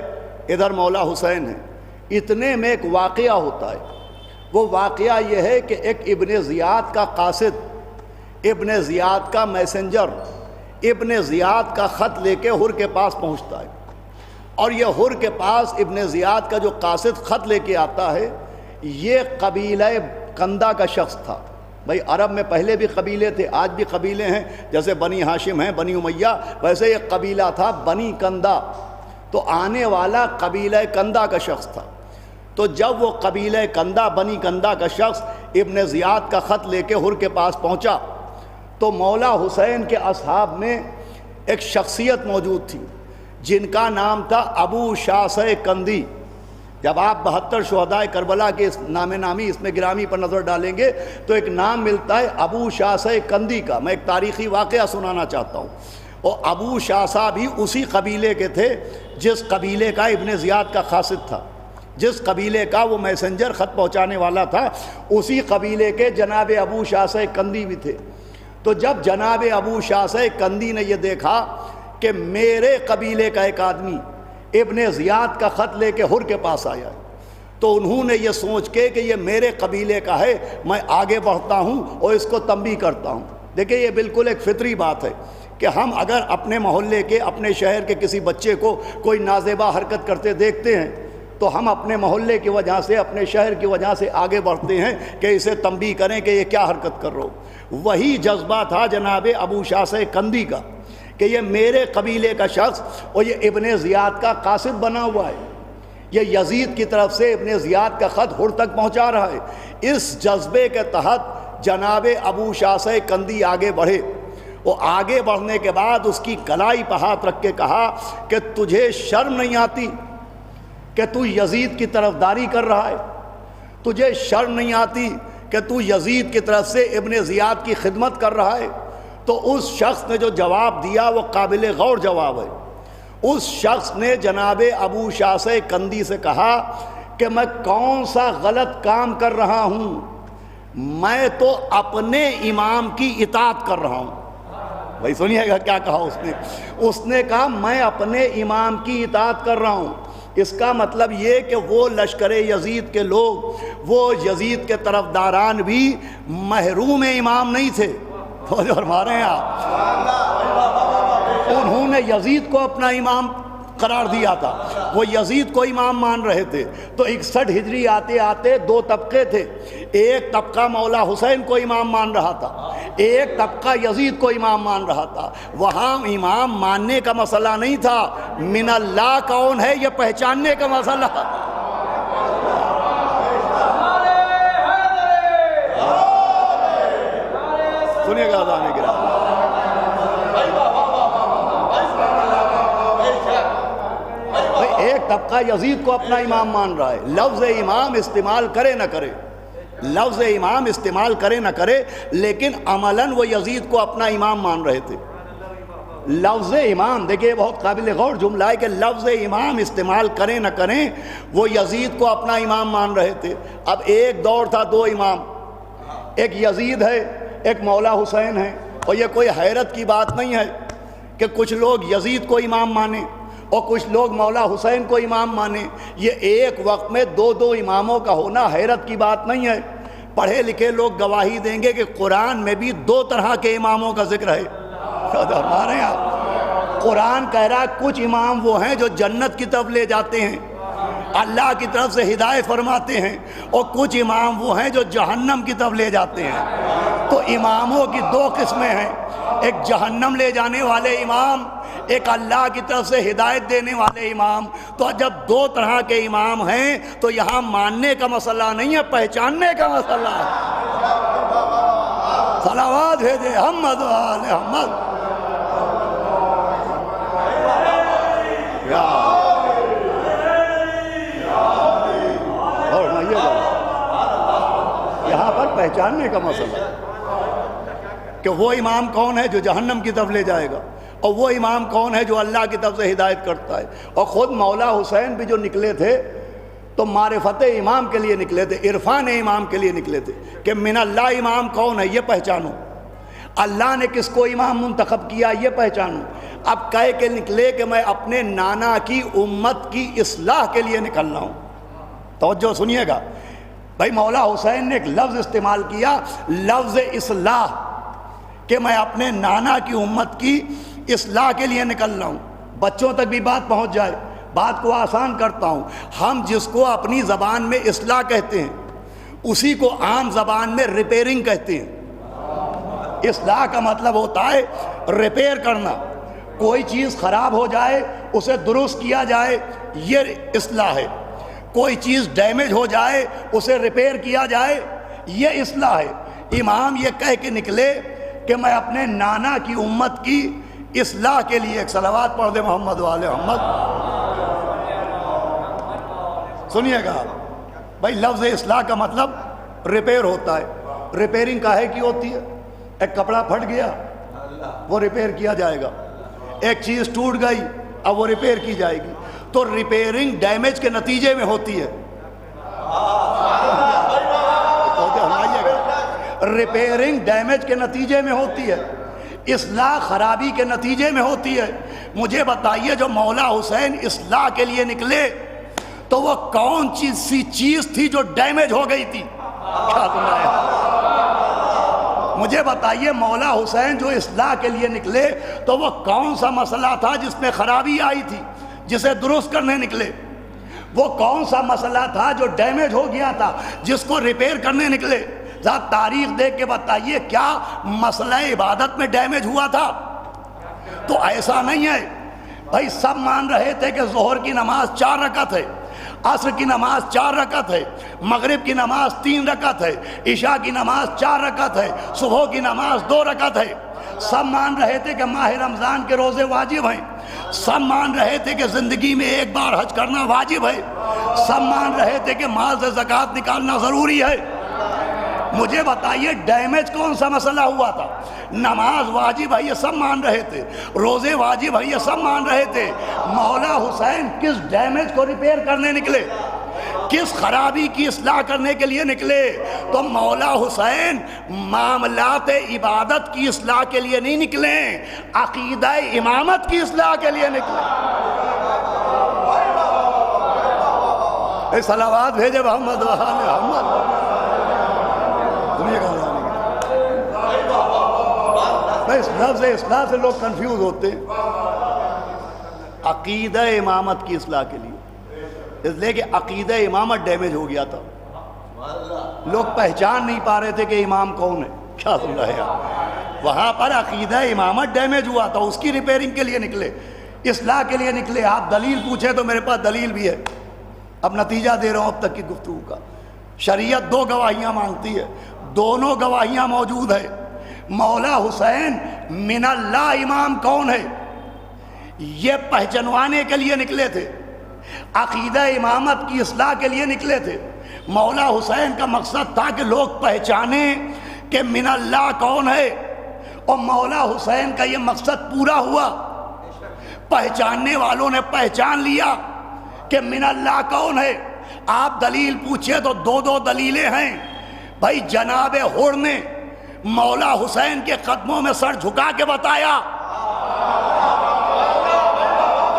ادھر مولا حسین ہے۔ اتنے میں ایک واقعہ ہوتا ہے، وہ واقعہ یہ ہے کہ ایک ابن زیاد کا قاصد، ابن زیاد کا میسنجر، ابن زیاد کا خط لے کے ہر کے پاس پہنچتا ہے، اور یہ ہر کے پاس ابن زیاد کا جو قاصد خط لے کے آتا ہے یہ قبیلہ کندہ کا شخص تھا۔ بھائی عرب میں پہلے بھی قبیلے تھے، آج بھی قبیلے ہیں، جیسے بنی ہاشم ہیں، بنی امیہ، ویسے ایک قبیلہ تھا بنی کندہ، تو آنے والا قبیلہ کندہ کا شخص تھا۔ تو جب وہ قبیلہ کندہ، بنی کندہ کا شخص ابن زیاد کا خط لے کے ہر کے پاس پہنچا، تو مولا حسین کے اصحاب میں ایک شخصیت موجود تھی جن کا نام تھا ابو شاسع کندی۔ جب آپ 72 شہدائے کربلا کے نام نامی اس میں گرامی پر نظر ڈالیں گے تو ایک نام ملتا ہے ابو شاسع کندی کا۔ میں ایک تاریخی واقعہ سنانا چاہتا ہوں، اور ابو شاسع بھی اسی قبیلے کے تھے جس قبیلے کا ابن زیاد کا قاصد تھا، جس قبیلے کا وہ میسنجر خط پہنچانے والا تھا، اسی قبیلے کے جناب ابو شاسع کندی بھی تھے۔ تو جب جناب ابو شاسع کندی نے یہ دیکھا کہ میرے قبیلے کا ایک آدمی ابن زیاد کا خط لے کے ہر کے پاس آیا ہے، تو انہوں نے یہ سوچ کے کہ یہ میرے قبیلے کا ہے، میں آگے بڑھتا ہوں اور اس کو تنبیہ کرتا ہوں۔ دیکھیں یہ بالکل ایک فطری بات ہے کہ ہم اگر اپنے محلے کے، اپنے شہر کے کسی بچے کو کوئی نازیبا حرکت کرتے دیکھتے ہیں تو ہم اپنے محلے کی وجہ سے، اپنے شہر کی وجہ سے آگے بڑھتے ہیں کہ اسے تنبیہ کریں کہ یہ کیا حرکت کر رہا ہو۔ وہی جذبہ تھا جناب ابو شاسع کندی کا کہ یہ میرے قبیلے کا شخص اور یہ ابن زیاد کا قاصد بنا ہوا ہے، یہ یزید کی طرف سے ابن زیاد کا خط ہر تک پہنچا رہا ہے۔ اس جذبے کے تحت جناب ابو شاہ کندی آگے بڑھے. وہ آگے بڑھنے کے بعد اس کی کلائی پہ ہاتھ رکھ کے کہا کہ تجھے شرم نہیں آتی کہ تو یزید کی طرفداری کر رہا ہے؟ تجھے شرم نہیں آتی کہ تو یزید کی طرف سے ابن زیاد کی خدمت کر رہا ہے؟ تو اس شخص نے جو جواب دیا وہ قابل غور جواب ہے. اس شخص نے جناب ابو شاہ کندی سے کہا کہ میں کون سا غلط کام کر رہا ہوں؟ میں تو اپنے امام کی اطاعت کر رہا ہوں. بھائی سنیے گا کیا کہا اس نے کہا میں اپنے امام کی اطاعت کر رہا ہوں. اس کا مطلب یہ کہ وہ لشکر یزید کے لوگ، وہ یزید کے طرفداران بھی محروم امام نہیں تھے. جو ہمارے ہیں انہوں نے یزید کو اپنا امام قرار دیا تھا، وہ یزید کو امام مان رہے تھے. تو 61 ہجری آتے آتے دو طبقے تھے. ایک طبقہ مولا حسین کو امام مان رہا تھا، ایک طبقہ یزید کو امام مان رہا تھا. وہاں امام ماننے کا مسئلہ نہیں تھا، من اللہ کون ہے یہ پہچاننے کا مسئلہ. سنیے گا اذان گرامی، ایک طبقہ یزید کو اپنا امام مان رہا ہے. لفظ امام استعمال کرے نہ کرے، لفظ امام استعمال کرے نہ کرے، لیکن عملاً وہ یزید کو اپنا امام مان رہے تھے. لفظ امام دیکھیں بہت قابل غور جملہ ہے کہ لفظ امام استعمال کریں نہ کریں، وہ یزید کو اپنا امام مان رہے تھے. اب ایک دور تھا دو امام، ایک یزید ہے ایک مولا حسین ہے. اور یہ کوئی حیرت کی بات نہیں ہے کہ کچھ لوگ یزید کو امام مانیں اور کچھ لوگ مولا حسین کو امام مانیں. یہ ایک وقت میں دو دو اماموں کا ہونا حیرت کی بات نہیں ہے. پڑھے لکھے لوگ گواہی دیں گے کہ قرآن میں بھی دو طرح کے اماموں کا ذکر ہے. ہمارے یہاں قرآن کہہ رہا ہے کچھ امام وہ ہیں جو جنت کی طرف لے جاتے ہیں، اللہ کی طرف سے ہدایت فرماتے ہیں، اور کچھ امام وہ ہیں جو جہنم کی طرف لے جاتے ہیں. تو اماموں کی دو قسمیں ہیں، ایک جہنم لے جانے والے امام، ایک اللہ کی طرف سے ہدایت دینے والے امام. تو جب دو طرح کے امام ہیں تو یہاں ماننے کا مسئلہ نہیں ہے، پہچاننے کا مسئلہ ہے. صلوات بھیجے محمد و آل محمد. یہاں پر پہچاننے کا مسئلہ ہے کہ وہ امام کون ہے جو جہنم کی طرف لے جائے گا، اور وہ امام کون ہے جو اللہ کی طرف سے ہدایت کرتا ہے. اور خود مولا حسین بھی جو نکلے تھے تو معرفت امام کے لیے نکلے تھے، عرفان امام کے لیے نکلے تھے کہ من اللہ امام کون ہے یہ پہچانو، اللہ نے کس کو امام منتخب کیا یہ پہچانو. اب کہہ کے نکلے کہ میں اپنے نانا کی امت کی اصلاح کے لیے نکل رہا ہوں. توجہ سنیے گا بھائی، مولا حسین نے ایک لفظ استعمال کیا، لفظ اصلاح، کہ میں اپنے نانا کی امت کی اصلاح کے لیے نکل رہا ہوں. بچوں تک بھی بات پہنچ جائے، بات کو آسان کرتا ہوں. ہم جس کو اپنی زبان میں اصلاح کہتے ہیں اسی کو عام زبان میں ریپیرنگ کہتے ہیں. اصلاح کا مطلب ہوتا ہے ریپیئر کرنا، کوئی چیز خراب ہو جائے اسے درست کیا جائے، یہ اصلاح ہے. کوئی چیز ڈیمیج ہو جائے اسے ریپیئر کیا جائے، یہ اصلاح ہے. امام یہ کہہ کے نکلے کہ میں اپنے نانا کی امت کی اصلاح کے لیے، ایک صلوات پڑھ دے محمد والے محمد. سنیے گا بھائی، لفظ اصلاح کا مطلب ریپیئر ہوتا ہے. ریپیئرنگ کاہے کی ہوتی ہے؟ ایک کپڑا پھٹ گیا وہ ریپیئر کیا جائے گا، ایک چیز ٹوٹ گئی اب وہ ریپیئر کی جائے گی. تو ریپیئرنگ ڈیمیج کے نتیجے میں ہوتی ہے. ریپیئرنگ ڈیمیج کے نتیجے میں ہوتی ہے، اصلاح خرابی کے نتیجے میں ہوتی ہے. مجھے بتائیے جو مولا حسین اصلاح کے لیے نکلے تو وہ کون سی چیز تھی جو ڈیمیج ہو گئی تھی؟ مجھے بتائیے مولا حسین جو اصلاح کے لیے نکلے تو وہ کون سا مسئلہ تھا جس میں خرابی آئی تھی جسے درست کرنے نکلے؟ وہ کون سا مسئلہ تھا جو ڈیمیج ہو گیا تھا جس کو ریپیئر کرنے نکلے؟ ذرا تاریخ دیکھ کے بتائیے کیا مسئلہ عبادت میں ڈیمیج ہوا تھا؟ تو ایسا نہیں ہے بھائی. سب مان رہے تھے کہ ظہر کی نماز 4 رکعت ہے، عصر کی نماز 4 رکعت ہے، مغرب کی نماز 3 رکعت ہے، عشاء کی نماز 4 رکعت ہے، صبح کی نماز 2 رکعت ہے۔ سب مان رہے تھے کہ ماہ رمضان کے روزے واجب ہیں، سب مان رہے تھے کہ زندگی میں ایک بار حج کرنا واجب ہے، سب مان رہے تھے کہ مال سے زکوٰۃ نکالنا ضروری ہے۔ مجھے بتائیے ڈیمیج کون سا مسئلہ ہوا تھا؟ نماز واجب ہے یہ سب مان رہے تھے، روزے واجب ہے یہ سب مان رہے تھے، مولا حسین کس ڈیمیج کو ریپیئر کرنے نکلے؟ کس خرابی کی اصلاح کرنے کے لیے نکلے؟ تو مولا حسین معاملات عبادت کی اصلاح کے لیے نہیں نکلے، عقیدہ امامت کی اصلاح کے لیے نکلے۔ صلوات بھیجے محمد و آل محمد۔ اس لفظ اصلاح سے لوگ کنفیوز ہوتے ہیں، عقیدہ امامت کی اصلاح کے لیے، اس لیے کہ عقیدہ امامت ڈیمیج ہو گیا تھا، لوگ پہچان نہیں پا رہے تھے کہ امام کون ہے، کیا سن رہے ہیں؟ وہاں پر عقیدہ امامت ڈیمیج ہوا تھا، اس کی ریپیئرنگ کے لیے نکلے، اصلاح کے لیے نکلے۔ آپ دلیل پوچھیں تو میرے پاس دلیل بھی ہے، اب نتیجہ دے رہا ہوں اب تک کی گفتگو کا۔ شریعت 2 گواہیاں مانگتی ہے، دونوں گواہیاں موجود ہے۔ مولا حسین من اللہ امام کون ہے یہ پہچنوانے کے لیے نکلے تھے، عقیدہ امامت کی اصلاح کے لیے نکلے تھے۔ مولا حسین کا مقصد تھا کہ لوگ پہچانیں کہ من اللہ کون ہے، اور مولا حسین کا یہ مقصد پورا ہوا۔ پہچاننے والوں نے پہچان لیا کہ من اللہ کون ہے۔ آپ دلیل پوچھے تو 2 دلیلیں ہیں۔ بھائی جناب حر نے مولا حسین کے قدموں میں سر جھکا کے بتایا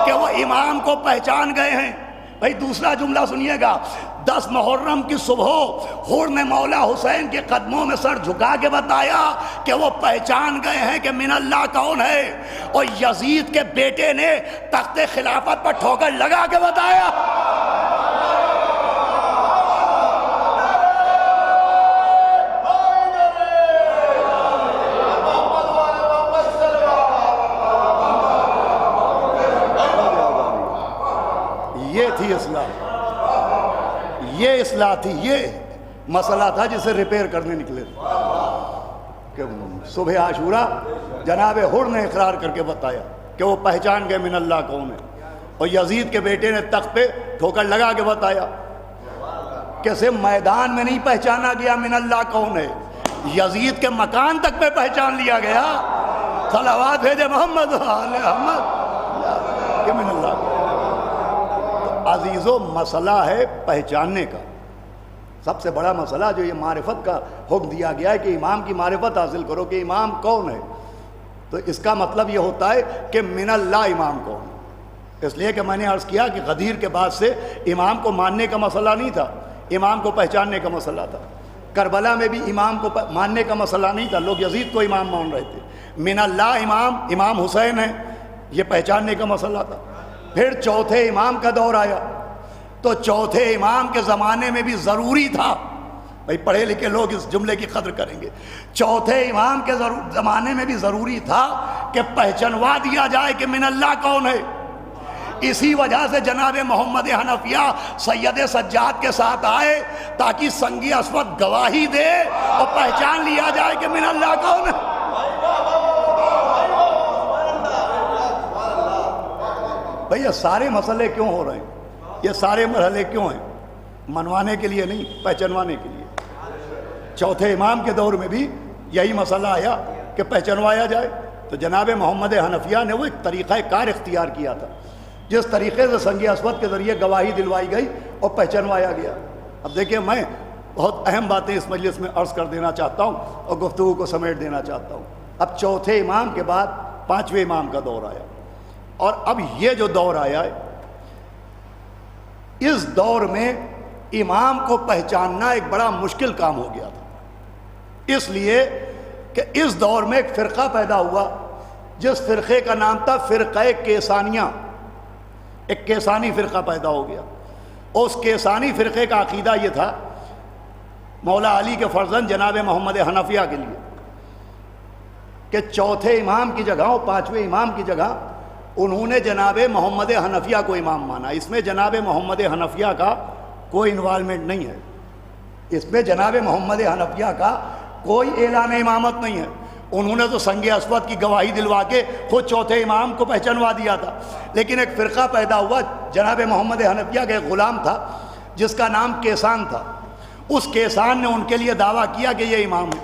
کہ وہ امام کو پہچان گئے ہیں۔ بھائی دوسرا جملہ سنیے گا، 10 محرم کی صبح حر نے مولا حسین کے قدموں میں سر جھکا کے بتایا کہ وہ پہچان گئے ہیں کہ من اللہ کون ہے، اور یزید کے بیٹے نے تخت خلافت پر ٹھوکر لگا کے بتایا۔ یہ تھی اصلاح، یہ اصلاح تھی، یہ مسئلہ تھا جسے ریپیئر کرنے نکلے تھے کہ صبح عاشورہ جناب حر نے اقرار کر کے بتایا کہ وہ پہچان گئے من اللہ کون ہے، اور یزید کے بیٹے نے تخت پہ ٹھوکر لگا کے بتایا کہ صرف میدان میں نہیں پہچانا گیا من اللہ کون ہے، یزید کے مکان تک میں پہچان لیا گیا۔ صلوات بھیجے محمد و آل محمد کہ من اللہ کون ہے۔ عزیزو مسئلہ ہے پہچاننے کا، سب سے بڑا مسئلہ جو یہ معرفت کا حکم دیا گیا ہے کہ امام کی معرفت حاصل کرو کہ امام کون ہے، تو اس کا مطلب یہ ہوتا ہے کہ من اللہ امام کون ہے۔ اس لیے کہ میں نے عرض کیا کہ غدیر کے بعد سے امام کو ماننے کا مسئلہ نہیں تھا، امام کو پہچاننے کا مسئلہ تھا۔ کربلا میں بھی امام کو ماننے کا مسئلہ نہیں تھا، لوگ یزید کو امام مان رہے تھے۔ من اللہ امام حسین ہے، یہ پہچاننے کا مسئلہ تھا۔ پھر چوتھے امام کا دور آیا تو چوتھے امام کے زمانے میں بھی ضروری تھا، بھائی پڑھے لکھے لوگ اس جملے کی قدر کریں گے، چوتھے امام کے زمانے میں بھی ضروری تھا کہ پہچنوا دیا جائے کہ من اللہ کون ہے۔ اسی وجہ سے جناب محمد حنفیہ سید سجاد کے ساتھ آئے تاکہ سنگ اسود گواہی دے اور پہچان لیا جائے کہ من اللہ کون ہے۔ بھئی یہ سارے مسئلے کیوں ہو رہے ہیں، یہ سارے مرحلے کیوں ہیں؟ منوانے کے لیے نہیں، پہچنوانے کے لیے۔ چوتھے امام کے دور میں بھی یہی مسئلہ آیا کہ پہچنوایا جائے، تو جناب محمد حنفیہ نے وہ ایک طریقہ کار اختیار کیا تھا جس طریقے سے سنگ اسود کے ذریعے گواہی دلوائی گئی اور پہچنوایا گیا۔ اب دیکھیں میں بہت اہم باتیں اس مجلس میں عرض کر دینا چاہتا ہوں اور گفتگو کو سمیٹ دینا چاہتا ہوں۔ اب چوتھے امام کے بعد پانچویں امام کا دور آیا، اور اب یہ جو دور آیا ہے اس دور میں امام کو پہچاننا ایک بڑا مشکل کام ہو گیا تھا، اس لیے کہ اس دور میں ایک فرقہ پیدا ہوا جس فرقے کا نام تھا فرقہ کیسانیہ۔ ایک کیسانی فرقہ پیدا ہو گیا، اور اس کیسانی فرقے کا عقیدہ یہ تھا مولا علی کے فرزند جناب محمد حنفیہ کے لیے کہ چوتھے امام کی جگہ اور پانچویں امام کی جگہ انہوں نے جناب محمد حنفیہ کو امام مانا. اس میں جناب محمد حنفیہ کا کوئی انوالومنٹ نہیں ہے, اس میں جناب محمد حنفیہ کا کوئی اعلان امامت نہیں ہے. انہوں نے تو سنگ اسود کی گواہی دلوا کے خود چوتھے امام کو پہچانوا دیا تھا. لیکن ایک فرقہ پیدا ہوا, جناب محمد حنفیہ کا ایک غلام تھا جس کا نام کیسان تھا. اس کیسان نے ان کے لیے دعویٰ کیا کہ یہ امام ہے,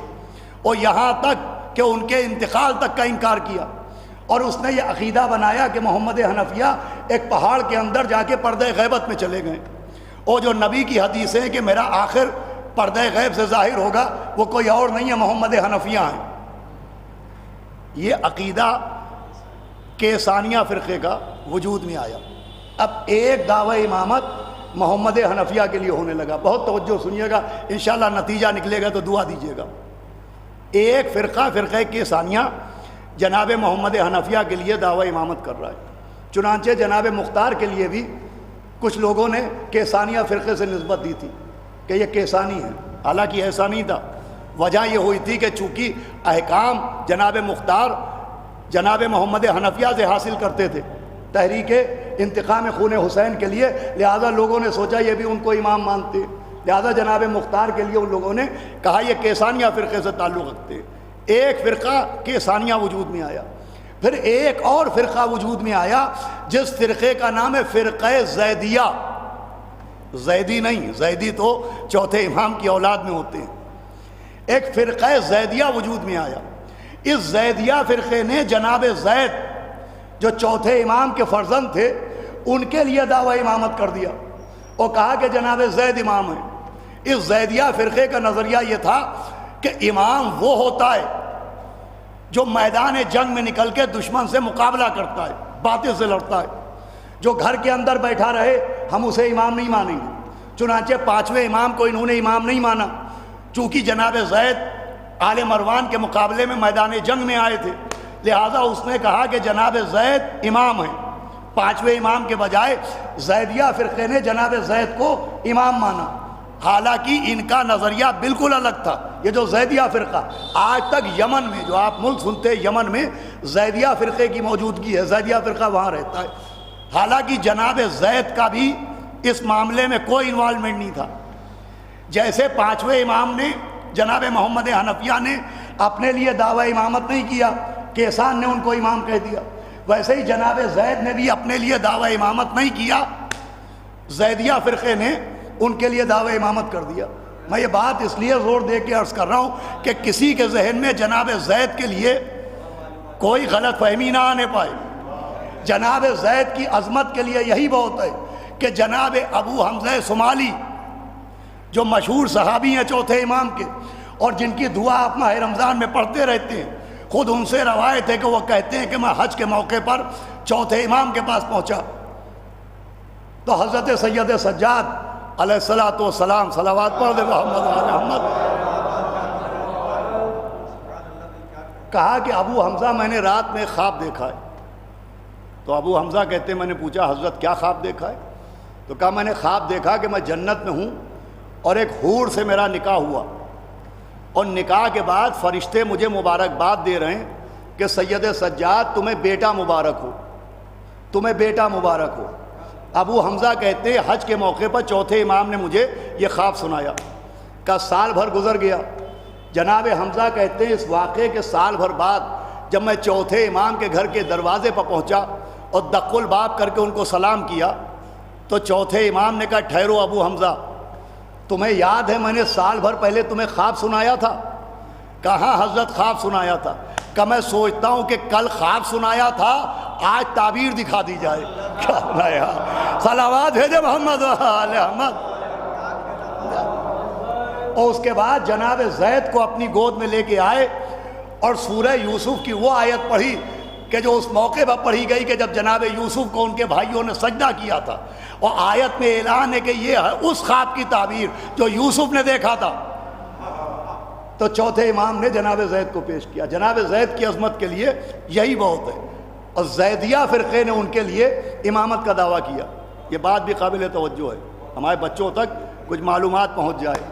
اور یہاں تک کہ ان کے انتقال تک کا انکار کیا, اور اس نے یہ عقیدہ بنایا کہ محمد حنفیہ ایک پہاڑ کے اندر جا کے پردہ غیبت میں چلے گئے, اور جو نبی کی حدیث ہے کہ میرا آخر پردہ غیب سے ظاہر ہوگا وہ کوئی اور نہیں ہے, محمد حنفیہ ہیں. یہ عقیدہ کیسانیہ فرقے کا وجود میں آیا. اب ایک دعوی امامت محمد حنفیہ کے لیے ہونے لگا. بہت توجہ سنیے گا, انشاءاللہ نتیجہ نکلے گا تو دعا دیجیے گا. ایک فرقہ کیسانیہ جناب محمد حنفیہ کے لیے دعوی امامت کر رہا ہے. چنانچہ جناب مختار کے لیے بھی کچھ لوگوں نے کیسانیہ فرقے سے نسبت دی تھی کہ یہ کیسانی ہے, حالانکہ ایسا نہیں تھا. وجہ یہ ہوئی تھی کہ چونکہ احکام جناب مختار جناب محمد حنفیہ سے حاصل کرتے تھے تحریک انتقام خون حسین کے لیے, لہذا لوگوں نے سوچا یہ بھی ان کو امام مانتے, لہذا جناب مختار کے لیے ان لوگوں نے کہا یہ کیسانیہ فرقے سے تعلق رکھتے ہیں. ایک فرقہ کیسانیہ وجود میں آیا. پھر ایک اور فرقہ وجود میں آیا جس فرقے کا نام ہے فرقہ زیدیہ. زیدی نہیں, زیدی تو چوتھے امام کی اولاد میں ہوتے ہیں. ایک فرقہ زیدیہ وجود میں آیا. اس زیدیہ فرقے نے جناب زید جو چوتھے امام کے فرزند تھے ان کے لیے دعوی امامت کر دیا اور کہا کہ جناب زید امام ہیں. اس زیدیہ فرقے کا نظریہ یہ تھا کہ امام وہ ہوتا ہے جو میدان جنگ میں نکل کے دشمن سے مقابلہ کرتا ہے, باطل سے لڑتا ہے. جو گھر کے اندر بیٹھا رہے ہم اسے امام نہیں مانیں گے. چنانچہ پانچویں امام کو انہوں نے امام نہیں مانا, چونکہ جناب زید آل مروان کے مقابلے میں میدان جنگ میں آئے تھے, لہذا اس نے کہا کہ جناب زید امام ہیں. پانچویں امام کے بجائے زیدیہ فرقے نے جناب زید کو امام مانا, حالانکہ ان کا نظریہ بالکل الگ تھا. یہ جو زیدیہ فرقہ آج تک یمن میں, جو آپ ملک سنتے ہیں یمن میں زیدیہ فرقے کی موجودگی ہے, زیدیہ فرقہ وہاں رہتا ہے. حالانکہ جناب زید کا بھی اس معاملے میں کوئی انوالومنٹ نہیں تھا. جیسے پانچویں امام نے جناب محمد حنفیہ نے اپنے لیے دعوی امامت نہیں کیا, کیسان نے ان کو امام کہہ دیا, ویسے ہی جناب زید نے بھی اپنے لیے دعوی امامت نہیں کیا, زیدیہ فرقے نے ان کے لیے دعوی امامت کر دیا. میں یہ بات اس لیے زور دے کے عرض کر رہا ہوں کہ کسی کے ذہن میں جناب زید کے لیے کوئی غلط فہمی نہ آنے پائے. جناب زید کی عظمت کے لیے یہی بہت ہے کہ جناب ابو حمزہ صومالی جو مشہور صحابی ہیں چوتھے امام کے, اور جن کی دعا آپ ماہ رمضان میں پڑھتے رہتے ہیں, خود ان سے روایت ہے کہ وہ کہتے ہیں کہ میں حج کے موقع پر چوتھے امام کے پاس پہنچا تو حضرت سید سجاد علیہ الصلوۃ والسلام, صلوات پڑھ دے محمد و محمد, کہا کہ ابو حمزہ میں نے رات میں خواب دیکھا ہے. تو ابو حمزہ کہتے ہیں میں نے پوچھا حضرت کیا خواب دیکھا ہے؟ تو کہا میں نے خواب دیکھا کہ میں جنت میں ہوں اور ایک حور سے میرا نکاح ہوا, اور نکاح کے بعد فرشتے مجھے مبارکباد دے رہے ہیں کہ سید سجاد تمہیں بیٹا مبارک ہو, تمہیں بیٹا مبارک ہو. ابو حمزہ کہتے ہیں حج کے موقع پر چوتھے امام نے مجھے یہ خواب سنایا. کا سال بھر گزر گیا. جناب حمزہ کہتے ہیں اس واقعے کے سال بھر بعد جب میں چوتھے امام کے گھر کے دروازے پر پہنچا اور دق الباب کر کے ان کو سلام کیا تو چوتھے امام نے کہا ٹھہرو ابو حمزہ, تمہیں یاد ہے میں نے سال بھر پہلے تمہیں خواب سنایا تھا؟ کہاں حضرت خواب سنایا تھا؟ کہ میں سوچتا ہوں کہ کل خواب سنایا تھا, آج تعبیر دکھا دی جائے. کیا بنایا, صلوات بھیجے محمد و آل محمد. اور اس کے بعد جناب زید کو اپنی گود میں لے کے آئے اور سورہ یوسف کی وہ آیت پڑھی کہ جو اس موقع پر پڑھی گئی کہ جب جناب یوسف کو ان کے بھائیوں نے سجدہ کیا تھا, اور آیت میں اعلان ہے کہ یہ ہے اس خواب کی تعبیر جو یوسف نے دیکھا تھا. تو چوتھے امام نے جناب زید کو پیش کیا. جناب زید کی عظمت کے لیے یہی بہت ہے, اور زیدیہ فرقے نے ان کے لیے امامت کا دعویٰ کیا. یہ بات بھی قابل توجہ ہے, ہمارے بچوں تک کچھ معلومات پہنچ جائے,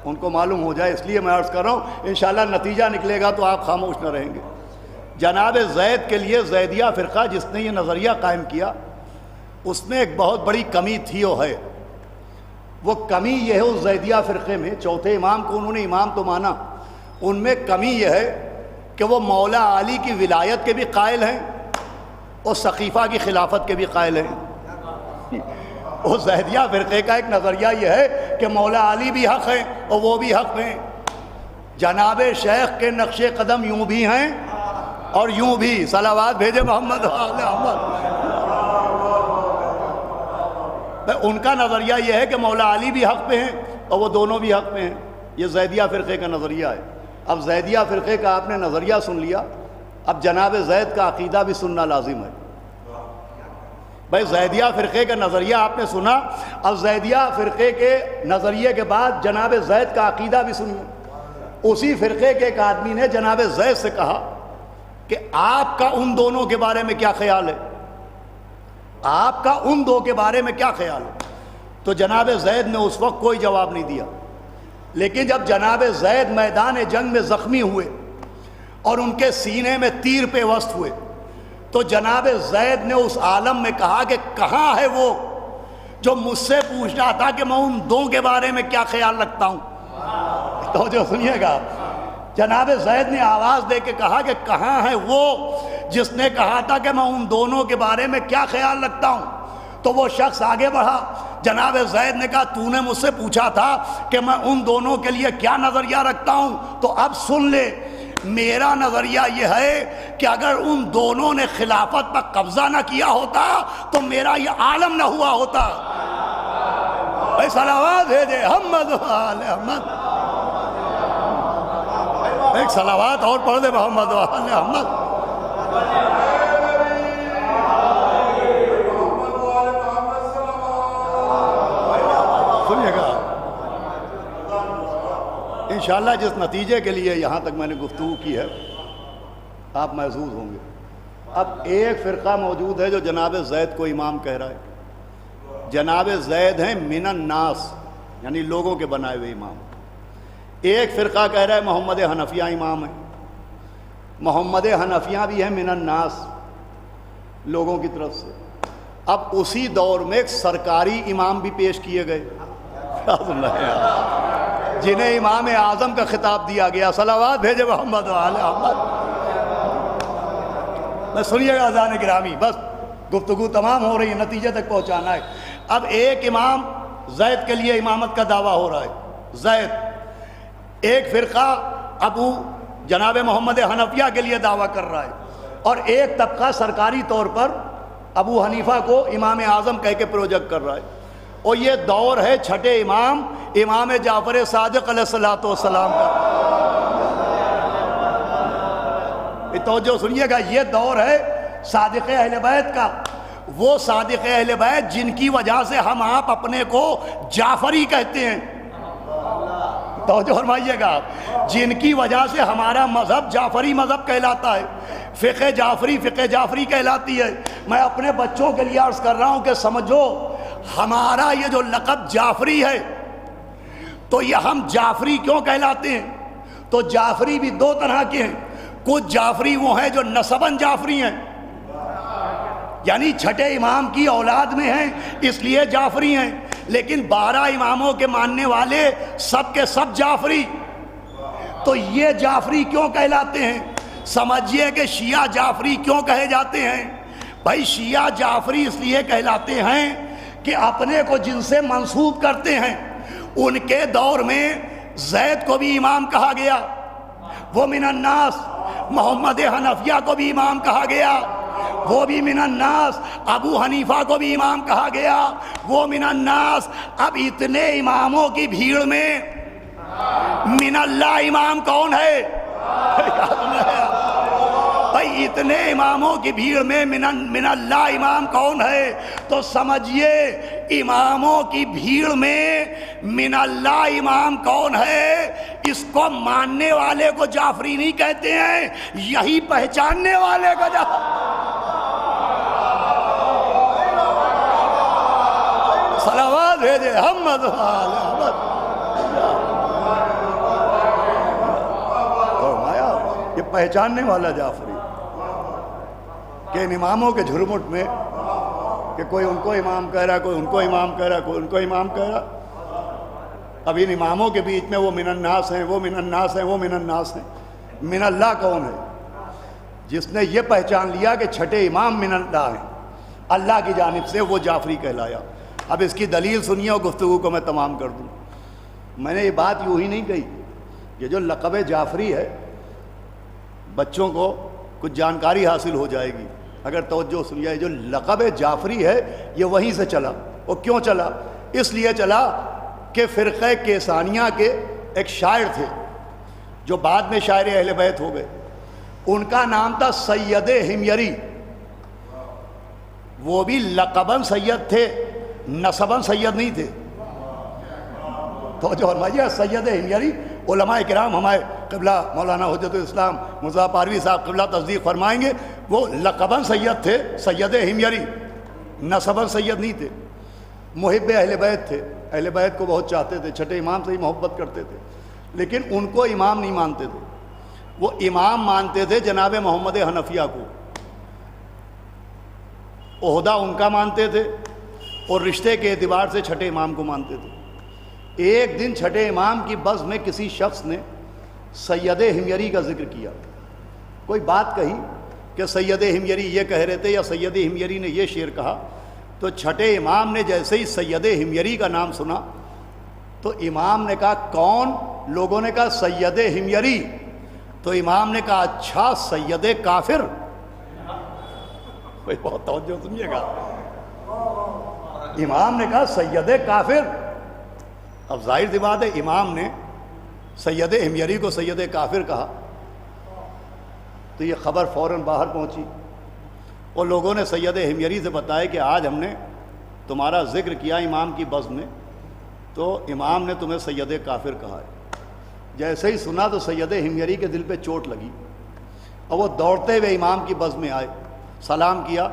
ان کو معلوم ہو جائے, اس لیے میں عرض کر رہا ہوں انشاءاللہ نتیجہ نکلے گا تو آپ خاموش نہ رہیں گے. جناب زید کے لیے زیدیہ فرقہ جس نے یہ نظریہ قائم کیا اس میں ایک بہت بڑی کمی تھی اور ہے. وہ کمی یہ ہے اس زیدیہ فرقے میں، چوتھے امام کو انہوں نے امام تو مانا، ان میں کمی یہ ہے کہ وہ مولا علی کی ولایت کے بھی قائل ہیں اور سقیفہ کی خلافت کے بھی قائل ہیں. وہ زیدیہ فرقے کا ایک نظریہ یہ ہے کہ مولا علی بھی حق ہیں اور وہ بھی حق ہیں. جناب شیخ کے نقش قدم یوں بھی ہیں اور یوں بھی. صلوات بھیجے محمد محمد. ان کا نظریہ یہ ہے کہ مولا علی بھی حق پہ ہیں اور وہ دونوں بھی حق پہ ہیں. یہ زیدیہ فرقے کا نظریہ ہے. اب زیدیہ فرقے کا آپ نے نظریہ سن لیا، اب جناب زید کا عقیدہ بھی سننا لازم ہے. بھائی زیدیہ فرقے کا نظریہ آپ نے سنا، اب زیدیہ فرقے کے نظریے کے بعد جناب زید کا عقیدہ بھی سنیے. اسی فرقے کے ایک آدمی نے جناب زید سے کہا کہ آپ کا ان دونوں کے بارے میں کیا خیال ہے، آپ کا ان دو کے بارے میں کیا خیال ہے. تو جناب زید نے اس وقت کوئی جواب نہیں دیا. لیکن جب جناب زید میدان جنگ میں زخمی ہوئے اور ان کے سینے میں تیر پیوست ہوئے تو جناب زید نے اس عالم میں کہا کہ کہاں ہے وہ جو مجھ سے پوچھ رہا تھا کہ میں ان دو کے بارے میں کیا خیال رکھتا ہوں. تو جو سنیے گا، جناب زید نے آواز دے کے کہا کہ کہاں ہے وہ جس نے کہا تھا کہ میں ان دونوں کے بارے میں کیا خیال رکھتا ہوں. تو وہ شخص آگے بڑھا. جناب زید نے کہا تو نے مجھ سے پوچھا تھا کہ میں ان دونوں کے لیے کیا نظریہ رکھتا ہوں، تو اب سن لے، میرا نظریہ یہ ہے کہ اگر ان دونوں نے خلافت پر قبضہ نہ کیا ہوتا تو میرا یہ عالم نہ ہوا ہوتا. بھائی صلوات بھیجے محمد محمد. ایک صلوات اور پڑھ دے محمد محمد. سنیے گا انشاءاللہ جس نتیجے کے لیے یہاں تک میں نے گفتگو کی ہے آپ محظوظ ہوں گے. اب ایک فرقہ موجود ہے جو جناب زید کو امام کہہ رہا ہے. جناب زید ہیں من الناس، یعنی لوگوں کے بنائے ہوئے امام. ایک فرقہ کہہ رہا ہے محمد حنفیہ امام ہے. محمد حنفیہ بھی ہیں من الناس، لوگوں کی طرف سے. اب اسی دور میں ایک سرکاری امام بھی پیش کیے گئے جنہیں امام اعظم کا خطاب دیا گیا. صلوات بھیجے محمد محمد. میں سنیے گا اذان گرامی، بس گفتگو تمام ہو رہی ہے، نتیجے تک پہنچانا ہے. اب ایک امام زید کے لیے امامت کا دعویٰ ہو رہا ہے، زید. ایک فرقہ ابو جناب محمد حنفیہ کے لیے دعویٰ کر رہا ہے، اور ایک طبقہ سرکاری طور پر ابو حنیفہ کو امام اعظم کہہ کے پروجیکٹ کر رہا ہے. اور یہ دور ہے چھٹے امام جعفر صادق علیہ الصلوۃ والسلام کا. توجہ سنیے گا، یہ دور ہے صادق اہل بیت کا. وہ صادق اہل بیت جن کی وجہ سے ہم آپ اپنے کو جعفری کہتے ہیں. توجہ فرمائیے گا، جن کی وجہ سے ہمارا مذہب جعفری مذہب کہلاتا ہے، فقہ جعفری کہلاتی ہے. میں اپنے بچوں کے لیے عرض کر رہا ہوں کہ سمجھو ہمارا یہ جو لقب جعفری ہے، تو یہ ہم جعفری کیوں کہلاتے ہیں؟ تو جعفری بھی دو طرح کے ہیں. کچھ جعفری وہ ہیں جو نسباً جعفری ہیں، یعنی چھٹے امام کی اولاد میں ہیں اس لیے جعفری ہیں. لیکن 12 اماموں کے ماننے والے سب کے سب جعفری. تو یہ جعفری کیوں کہلاتے ہیں؟ سمجھیے کہ شیعہ جعفری کیوں کہے جاتے ہیں. بھائی شیعہ جعفری اس لیے کہلاتے ہیں کہ اپنے کو جن سے منسوب کرتے ہیں ان کے دور میں زید کو بھی امام کہا گیا، وہ من الناس. محمد حنفیہ کو بھی امام کہا گیا، وہ بھی من الناس. ابو حنیفہ کو بھی امام کہا گیا، وہ من الناس. اب اتنے اماموں کی بھیڑ میں من اللہ امام کون ہے؟ بھائی اتنے اماموں کی بھیڑ میں من اللہ امام کون ہے؟ تو سمجھیے اماموں کی بھیڑ میں من اللہ امام کون ہے؟ اس کو ماننے والے کو جعفری نہیں کہتے ہیں، یہی پہچاننے والے کو صلوات بھیجے محمد محمد. یہ پہچاننے والا جعفری. کہ ان اماموں کے جھرمٹ میں کہ کوئی ان کو امام کہہ رہا، کوئی ان کو امام کہہ رہا، کوئی ان کو امام کہہ رہا. اب ان اماموں کے بیچ میں وہ من الناس ہیں، وہ من الناس ہیں، وہ من الناس ہیں. من اللہ کون ہے؟ جس نے یہ پہچان لیا کہ چھٹے امام من اللہ ہیں، اللہ کی جانب سے، وہ جعفری کہلایا. اب اس کی دلیل سنیے اور گفتگو کو میں تمام کر دوں. میں نے یہ بات یوں ہی نہیں کہی. یہ جو لقب جعفری ہے، بچوں کو کچھ جانکاری حاصل ہو جائے گی اگر توجہ سنیے. جو لقب جعفری ہے یہ وہیں سے چلا. وہ کیوں چلا؟ اس لیے چلا کہ فرقہ کیسانیہ کے ایک شاعر تھے جو بعد میں شاعر اہل بیت ہو گئے. ان کا نام تھا سید ہمیری. وہ بھی لقباً سید تھے، نسباً سید نہیں تھے. تو جو فرمائیے سید ہمیری، علماء کرام ہمارے قبلہ مولانا حجت الاسلام مرزا پاروی صاحب قبلہ تصدیق فرمائیں گے، وہ لقباً سید تھے، سید ہمیری، نسباً سید نہیں تھے. محب اہل بیت تھے، اہل بیت کو بہت چاہتے تھے، چھٹے امام سے ہی محبت کرتے تھے. لیکن ان کو امام نہیں مانتے تھے. وہ امام مانتے تھے جناب محمد حنفیہ کو. عہدہ ان کا مانتے تھے اور رشتے کے اعتبار سے چھٹے امام کو مانتے تھے. ایک دن چھٹے امام کی بزم میں کسی شخص نے سید ہمیری کا ذکر کیا. کوئی بات کہی کہ سید ہمیری یہ کہہ رہے تھے یا سید ہمیری نے یہ شعر کہا. تو چھٹے امام نے جیسے ہی سید ہمیری کا نام سنا تو امام نے کہا کون؟ لوگوں نے کہا سید ہمیری. تو امام نے کہا اچھا سید کافر. کوئی بہت توجہ سنیے گا. امام نے کہا سید کافر. اب ظاہر سی بات ہے امام نے سید ہمیری کو سید کافر کہا تو یہ خبر فوراً باہر پہنچی اور لوگوں نے سید ہمیری سے بتایا کہ آج ہم نے تمہارا ذکر کیا امام کی بزم میں تو امام نے تمہیں سید کافر کہا ہے. جیسے ہی سنا تو سید ہمیری کے دل پہ چوٹ لگی اور وہ دوڑتے ہوئے امام کی بزم میں آئے، سلام کیا.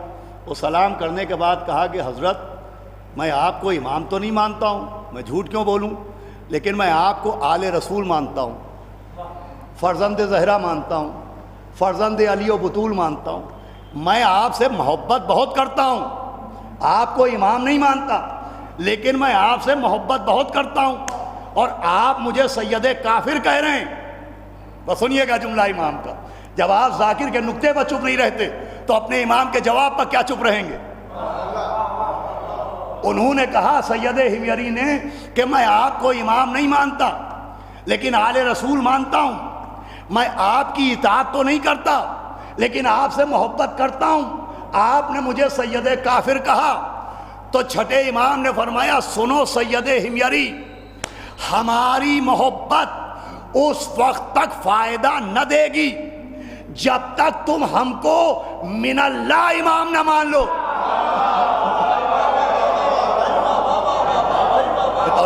اور سلام کرنے کے بعد کہا کہ حضرت میں آپ کو امام تو نہیں مانتا ہوں، میں جھوٹ کیوں بولوں، لیکن میں آپ کو آل رسول مانتا ہوں، فرزند زہرا مانتا ہوں، فرزند علی و بطول مانتا ہوں. میں آپ سے محبت بہت کرتا ہوں. آپ کو امام نہیں مانتا لیکن میں آپ سے محبت بہت کرتا ہوں اور آپ مجھے سید کافر کہہ رہے ہیں. بس سنیے گا جملہ امام کا. جب آپ ذاکر کے نقطے پر چپ نہیں رہتے تو اپنے امام کے جواب پر کیا چپ رہیں گے؟ انہوں نے کہا سید ہمیری نے کہ میں آپ کو امام نہیں مانتا لیکن آل رسول مانتا ہوں. میں آپ کی اطاعت تو نہیں کرتا لیکن آپ سے محبت کرتا ہوں. آپ نے مجھے سید کافر کہا. تو چھٹے امام نے فرمایا سنو سید ہمیری، ہماری محبت اس وقت تک فائدہ نہ دے گی جب تک تم ہم کو من اللہ امام نہ مان لو.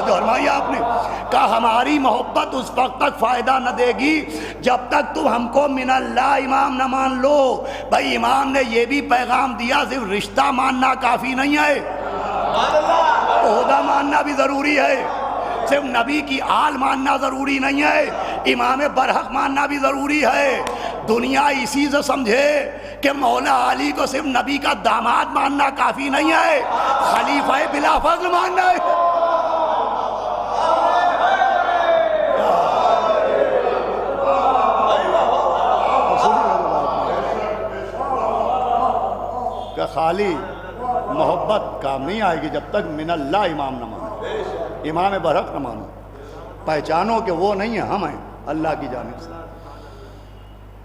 فرمایا آپ نے کہا ہماری محبت اس وقت تک فائدہ نہ دے گی جب تک تم ہم کو من اللہ امام نہ مان لو. بھائی امام نے یہ بھی پیغام دیا صرف رشتہ ماننا کافی نہیں ہے، عہدہ ماننا بھی ضروری ہے. صرف نبی کی آل ماننا ضروری نہیں ہے، امام برحق ماننا بھی ضروری ہے. دنیا اسی سے سمجھے کہ مولا علی کو صرف نبی کا داماد ماننا کافی نہیں ہے، خلیفہ بلا فضل ماننا ہے. کہ خالی محبت کام نہیں آئے گی جب تک من اللہ امام نہ مانو، امام برحق نہ مانو. پہچانو کہ وہ نہیں ہیں، ہم ہیں اللہ کی جانب سے.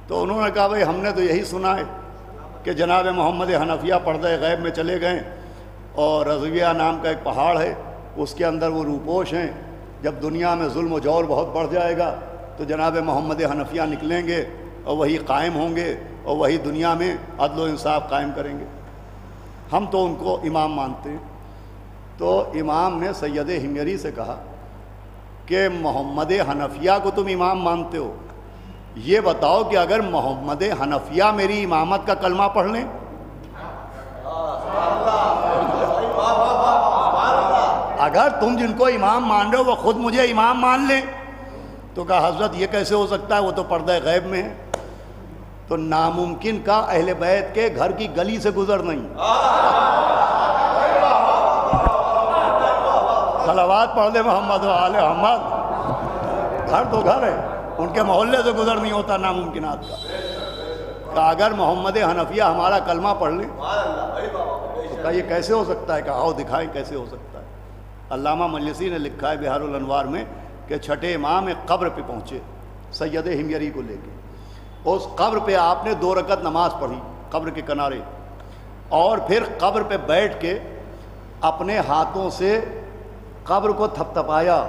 تو انہوں نے کہا بھئی ہم نے تو یہی سنا ہے کہ جناب محمد حنفیہ پردہ غیب میں چلے گئے اور رضویہ نام کا ایک پہاڑ ہے اس کے اندر وہ روپوش ہیں. جب دنیا میں ظلم و جور بہت بڑھ جائے گا تو جناب محمد حنفیہ نکلیں گے اور وہی قائم ہوں گے اور وہی دنیا میں عدل و انصاف قائم کریں گے. ہم تو ان کو امام مانتے ہیں. تو امام نے سید ہمیری سے کہا کہ محمد حنفیہ کو تم امام مانتے ہو، یہ بتاؤ کہ اگر محمد حنفیہ میری امامت کا کلمہ پڑھ لیں، اگر تم جن کو امام مان رہے ہو وہ خود مجھے امام مان لیں، تو کہا حضرت یہ کیسے ہو سکتا ہے، وہ تو پردہ غیب میں ہے. تو ناممکن کا اہل بیت کے گھر کی گلی سے گزر نہیں. صلوات پڑھ دے محمد و آل محمد. گھر تو گھر ہے, ان کے محلے سے گزر نہیں ہوتا ناممکنات کا. کہ اگر محمد حنفیہ ہمارا کلمہ پڑھ لیں تو کہا یہ کیسے ہو سکتا ہے؟ کہ آؤ دکھائیں کیسے ہو سکتا ہے. علامہ مجلسی نے لکھا ہے بہار الانوار میں کہ چھٹے امام ایک قبر پہ پہنچے سید ہمگری کو لے کے. اس قبر پہ آپ نے 2 رکعت نماز پڑھی قبر کے کنارے, اور پھر قبر پہ بیٹھ کے اپنے ہاتھوں سے قبر کو تھپتھپایا.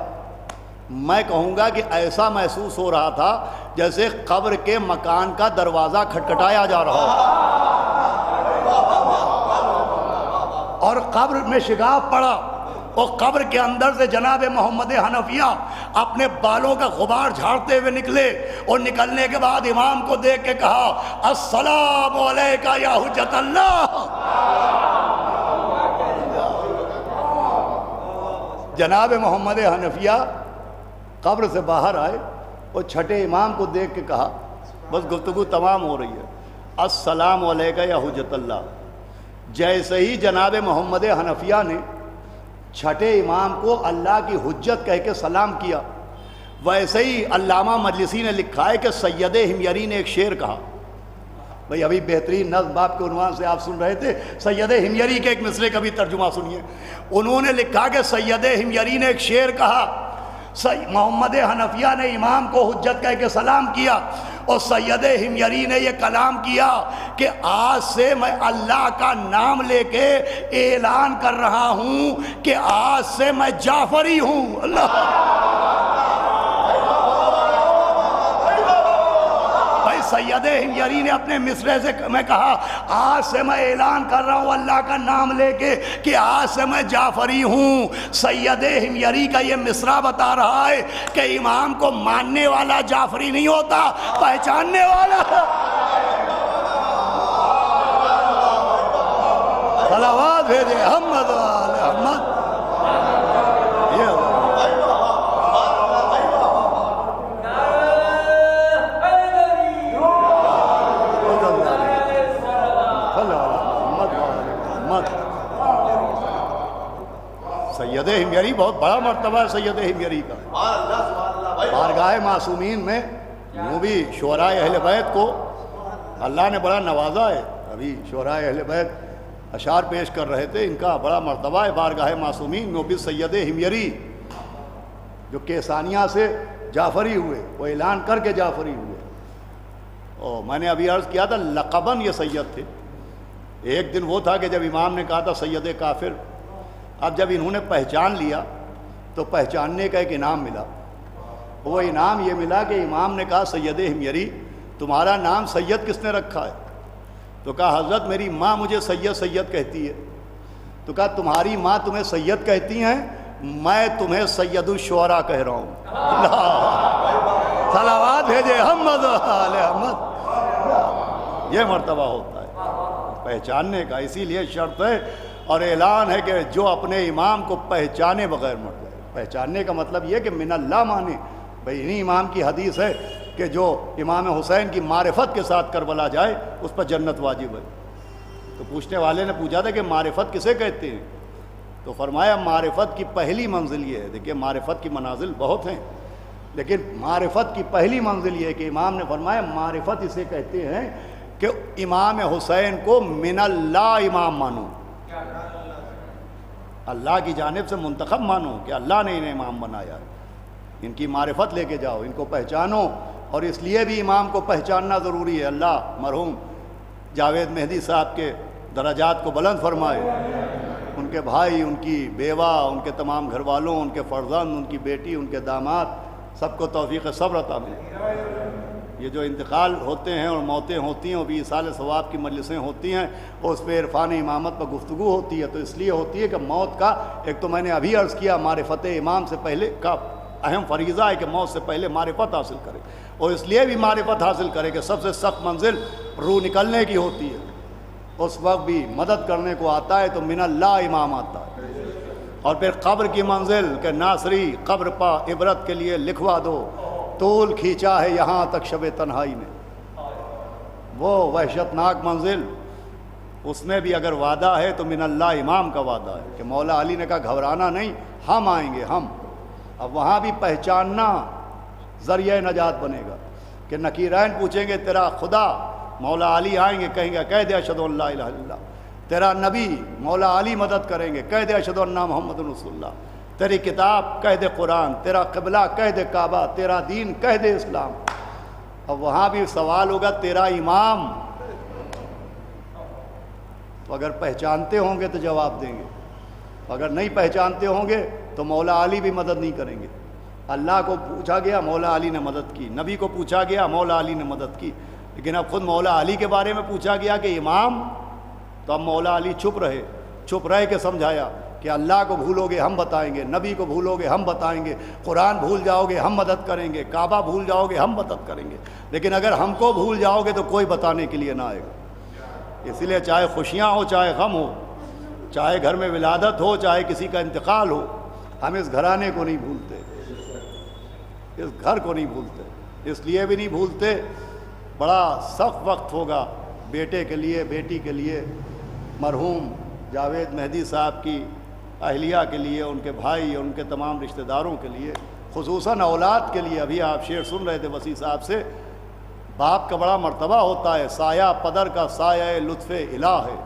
میں کہوں گا کہ ایسا محسوس ہو رہا تھا جیسے قبر کے مکان کا دروازہ کھٹکھٹایا جا رہا ہو. اور قبر میں شگاف پڑا, اور قبر کے اندر سے جناب محمد حنفیہ اپنے بالوں کا غبار جھاڑتے ہوئے نکلے, اور نکلنے کے بعد امام کو دیکھ کے کہا السلام علیکہ یا حجت اللہ. جناب محمد حنفیہ قبر سے باہر آئے اور چھٹے امام کو دیکھ کے کہا, بس گفتگو تمام ہو رہی ہے, السلام علیکہ یا حجت اللہ. جیسے ہی جناب محمد حنفیہ نے چھٹے امام کو اللہ کی حجت کہہ کے سلام کیا, ویسے ہی علامہ مجلسی نے لکھا ہے کہ سید ہمگری نے ایک شعر کہا. بھئی ابھی بہترین نظم باپ کے عنوان سے آپ سن رہے تھے, سید ہمگری کے ایک مصرے کا بھی ترجمہ سنیے. انہوں نے لکھا کہ سید ہمگری نے ایک شعر کہا, محمد حنفیہ نے امام کو حجت کہہ کے سلام کیا, اور سید ہمگری نے یہ کلام کیا کہ آج سے میں اللہ کا نام لے کے اعلان کر رہا ہوں کہ آج سے میں جعفری ہوں. اللہ بھائی سید ہمگری نے اپنے مصرے سے میں کہا آج سے میں اعلان کر رہا ہوں اللہ کا نام لے کے کہ آج سے میں جعفری ہوں. سید ہمگری کا یہ مصرع بتا رہا ہے کہ امام کو ماننے والا جعفری نہیں ہوتا, پہچاننے والا. صلوات بھیجے محمد وآل محمد. سید ہمگری بہت بڑا مرتبہ ہے سید ہمگری کا. بارگاہ معصومین میں یوں بھی شعراء اہل بیت کو اللہ نے بڑا نوازا ہے. ابھی شعراء اہل بیت اشعار پیش کر رہے تھے, ان کا بڑا مرتبہ ہے بارگاہ معصومین میں. بھی سید ہمگری جو کیسانیہ سے جعفری ہوئے, وہ اعلان کر کے جعفری ہوئے. اور میں نے ابھی عرض کیا تھا لقباً یہ سید تھے. ایک دن وہ تھا کہ جب امام نے کہا تھا سید کافر, اب جب انہوں نے پہچان لیا تو پہچاننے کا ایک انعام ملا. وہ انعام یہ ملا کہ امام نے کہا سید ہمگری تمہارا نام سید کس نے رکھا ہے؟ تو کہا حضرت میری ماں مجھے سید سید کہتی ہے. تو کہا تمہاری ماں تمہیں سید کہتی ہیں, میں تمہیں سید الشعراء کہہ رہا ہوں. صلوات بھیجے محمد آل محمد. یہ مرتبہ ہوتا ہے پہچاننے کا, اسی لیے شرط ہے اور اعلان ہے کہ جو اپنے امام کو پہچانے بغیر مر جائے. پہچاننے کا مطلب یہ کہ من اللہ مانے. بھئی انہی امام کی حدیث ہے کہ جو امام حسین کی معرفت کے ساتھ کربلا جائے اس پر جنت واجب ہے. تو پوچھنے والے نے پوچھا تھا کہ معرفت کسے کہتے ہیں؟ تو فرمایا معرفت کی پہلی منزل یہ ہے. دیکھیے معرفت کی منازل بہت ہیں, لیکن معرفت کی پہلی منزل یہ ہے کہ امام نے فرمایا معرفت اسے کہتے ہیں کہ امام حسین کو من اللہ امام مانو, اللہ کی جانب سے منتخب مانو کہ اللہ نے انہیں امام بنایا ہے. ان کی معرفت لے کے جاؤ, ان کو پہچانو. اور اس لیے بھی امام کو پہچاننا ضروری ہے. اللہ مرحوم جاوید مہدی صاحب کے درجات کو بلند فرمائے, ان کے بھائی, ان کی بیوہ, ان کے تمام گھر والوں, ان کے فرزند, ان کی بیٹی, ان کے داماد, سب کو توفیق صبر عطا ملے. یہ جو انتقال ہوتے ہیں اور موتیں ہوتی ہیں, وہ بھی ایصال ثواب کی مجلسیں ہوتی ہیں, اور اس پہ عرفان امامت پر گفتگو ہوتی ہے. تو اس لیے ہوتی ہے کہ موت کا ایک تو میں نے ابھی عرض کیا معرفت امام سے پہلے کا اہم فریضہ ہے کہ موت سے پہلے معرفت حاصل کرے, اور اس لیے بھی معرفت حاصل کرے کہ سب سے سخت منزل روح نکلنے کی ہوتی ہے. اس وقت بھی مدد کرنے کو آتا ہے تو من اللہ امام آتا ہے. اور پھر قبر کی منزل کہ ناصری قبر پا عبرت کے لیے لکھوا دو, طول کھینچا ہے یہاں تک شب تنہائی نے. وہ وحشتناک منزل، اس میں بھی اگر وعدہ ہے تو من اللہ امام کا وعدہ ہے کہ مولا علی نے کہا گھبرانا نہیں، ہم آئیں گے ہم۔ اب وہاں بھی پہچاننا ذریعہ نجات بنے گا کہ نکیرین پوچھیں گے تیرا خدا، مولا علی آئیں گے کہیں گے کہہ دے اشہد ان لا الہ الا اللہ، تیرا نبی مولا علی مدد کریں گے کہہ دے اشہد ان محمد رسول اللہ، تیری کتاب کہہ دے قرآن، تیرا قبلہ کہہ دے کعبہ، تیرا دین کہہ دے اسلام۔ اب وہاں بھی سوال ہوگا تیرا امام، تو اگر پہچانتے ہوں گے تو جواب دیں گے، اگر نہیں پہچانتے ہوں گے تو مولا علی بھی مدد نہیں کریں گے۔ اللہ کو پوچھا گیا مولا علی نے مدد کی، نبی کو پوچھا گیا مولا علی نے مدد کی، لیکن اب خود مولا علی کے بارے میں پوچھا گیا کہ امام، تو اب مولا علی چپ رہے کہ سمجھایا کہ اللہ کو بھولو گے ہم بتائیں گے، نبی کو بھولو گے ہم بتائیں گے، قرآن بھول جاؤ گے ہم مدد کریں گے، کعبہ بھول جاؤ گے ہم مدد کریں گے، لیکن اگر ہم کو بھول جاؤ گے تو کوئی بتانے کے لیے نہ آئے گا۔ اس لیے چاہے خوشیاں ہو چاہے غم ہو، چاہے گھر میں ولادت ہو چاہے کسی کا انتقال ہو، ہم اس گھرانے کو نہیں بھولتے، اس گھر کو نہیں بھولتے، اس لیے بھی نہیں بھولتے بڑا سخت وقت ہوگا بیٹے کے لیے، بیٹی کے لیے، مرحوم جاوید مہدی صاحب کی اہلیہ کے لیے، ان کے بھائی، ان کے تمام رشتہ داروں کے لیے، خصوصاً اولاد کے لیے۔ ابھی آپ شعر سن رہے تھے وسیع صاحب سے، باپ کا بڑا مرتبہ ہوتا ہے، سایہ پدر کا سایہ لطف الہ ہے،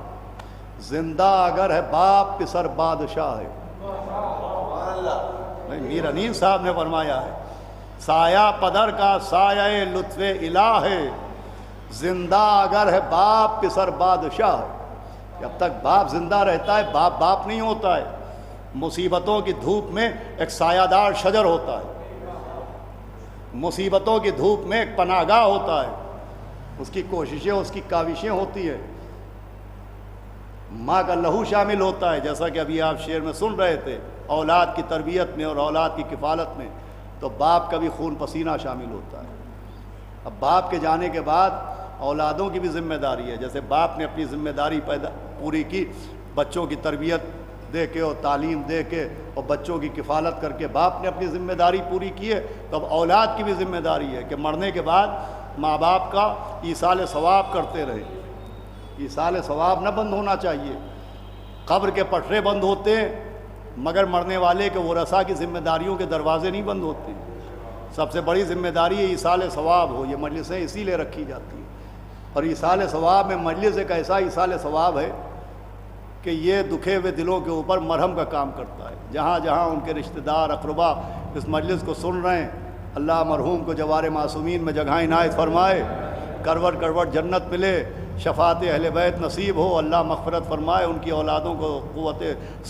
زندہ اگر ہے باپ پسر بادشاہ ہے۔ میر انیل صاحب نے فرمایا ہے سایہ پدر کا سایہ لطف الہ ہے، زندہ اگر ہے باپ پسر بادشاہ ہے۔ جب تک باپ زندہ رہتا ہے باپ باپ نہیں ہوتا ہے، مصیبتوں کی دھوپ میں ایک سایہ دار شجر ہوتا ہے، مصیبتوں کی دھوپ میں ایک پناہ گاہ ہوتا ہے، اس کی کوششیں اس کی کاوشیں ہوتی ہیں، ماں کا لہو شامل ہوتا ہے، جیسا کہ ابھی آپ شعر میں سن رہے تھے، اولاد کی تربیت میں اور اولاد کی کفالت میں تو باپ کا بھی خون پسینہ شامل ہوتا ہے۔ اب باپ کے جانے کے بعد اولادوں کی بھی ذمہ داری ہے، جیسے باپ نے اپنی ذمہ داری پوری کی، بچوں کی تربیت دے کے اور تعلیم دے کے اور بچوں کی کفالت کر کے باپ نے اپنی ذمہ داری پوری کی ہے، تو اب اولاد کی بھی ذمہ داری ہے کہ مرنے کے بعد ماں باپ کا ایصال ثواب کرتے رہے۔ ایصال ثواب نہ بند ہونا چاہیے، قبر کے پٹھرے بند ہوتے ہیں مگر مرنے والے کے ورثاء کی ذمہ داریوں کے دروازے نہیں بند ہوتے۔ سب سے بڑی ذمہ داری ہے ایصال ثواب ہو، یہ مجلسیں اسی لیے رکھی جاتی ہیں، اور ایصال ثواب میں مجلس ایک ایسا ایصال ثواب ہے کہ یہ دکھے ہوئے دلوں کے اوپر مرہم کا کام کرتا ہے۔ جہاں جہاں ان کے رشتہ دار اقربا اس مجلس کو سن رہے ہیں، اللہ مرحوم کو جوار معصومین میں جگہ عنایت فرمائے، کروٹ کروٹ جنت ملے، شفاعت اہل بیت نصیب ہو، اللہ مغفرت فرمائے، ان کی اولادوں کو قوت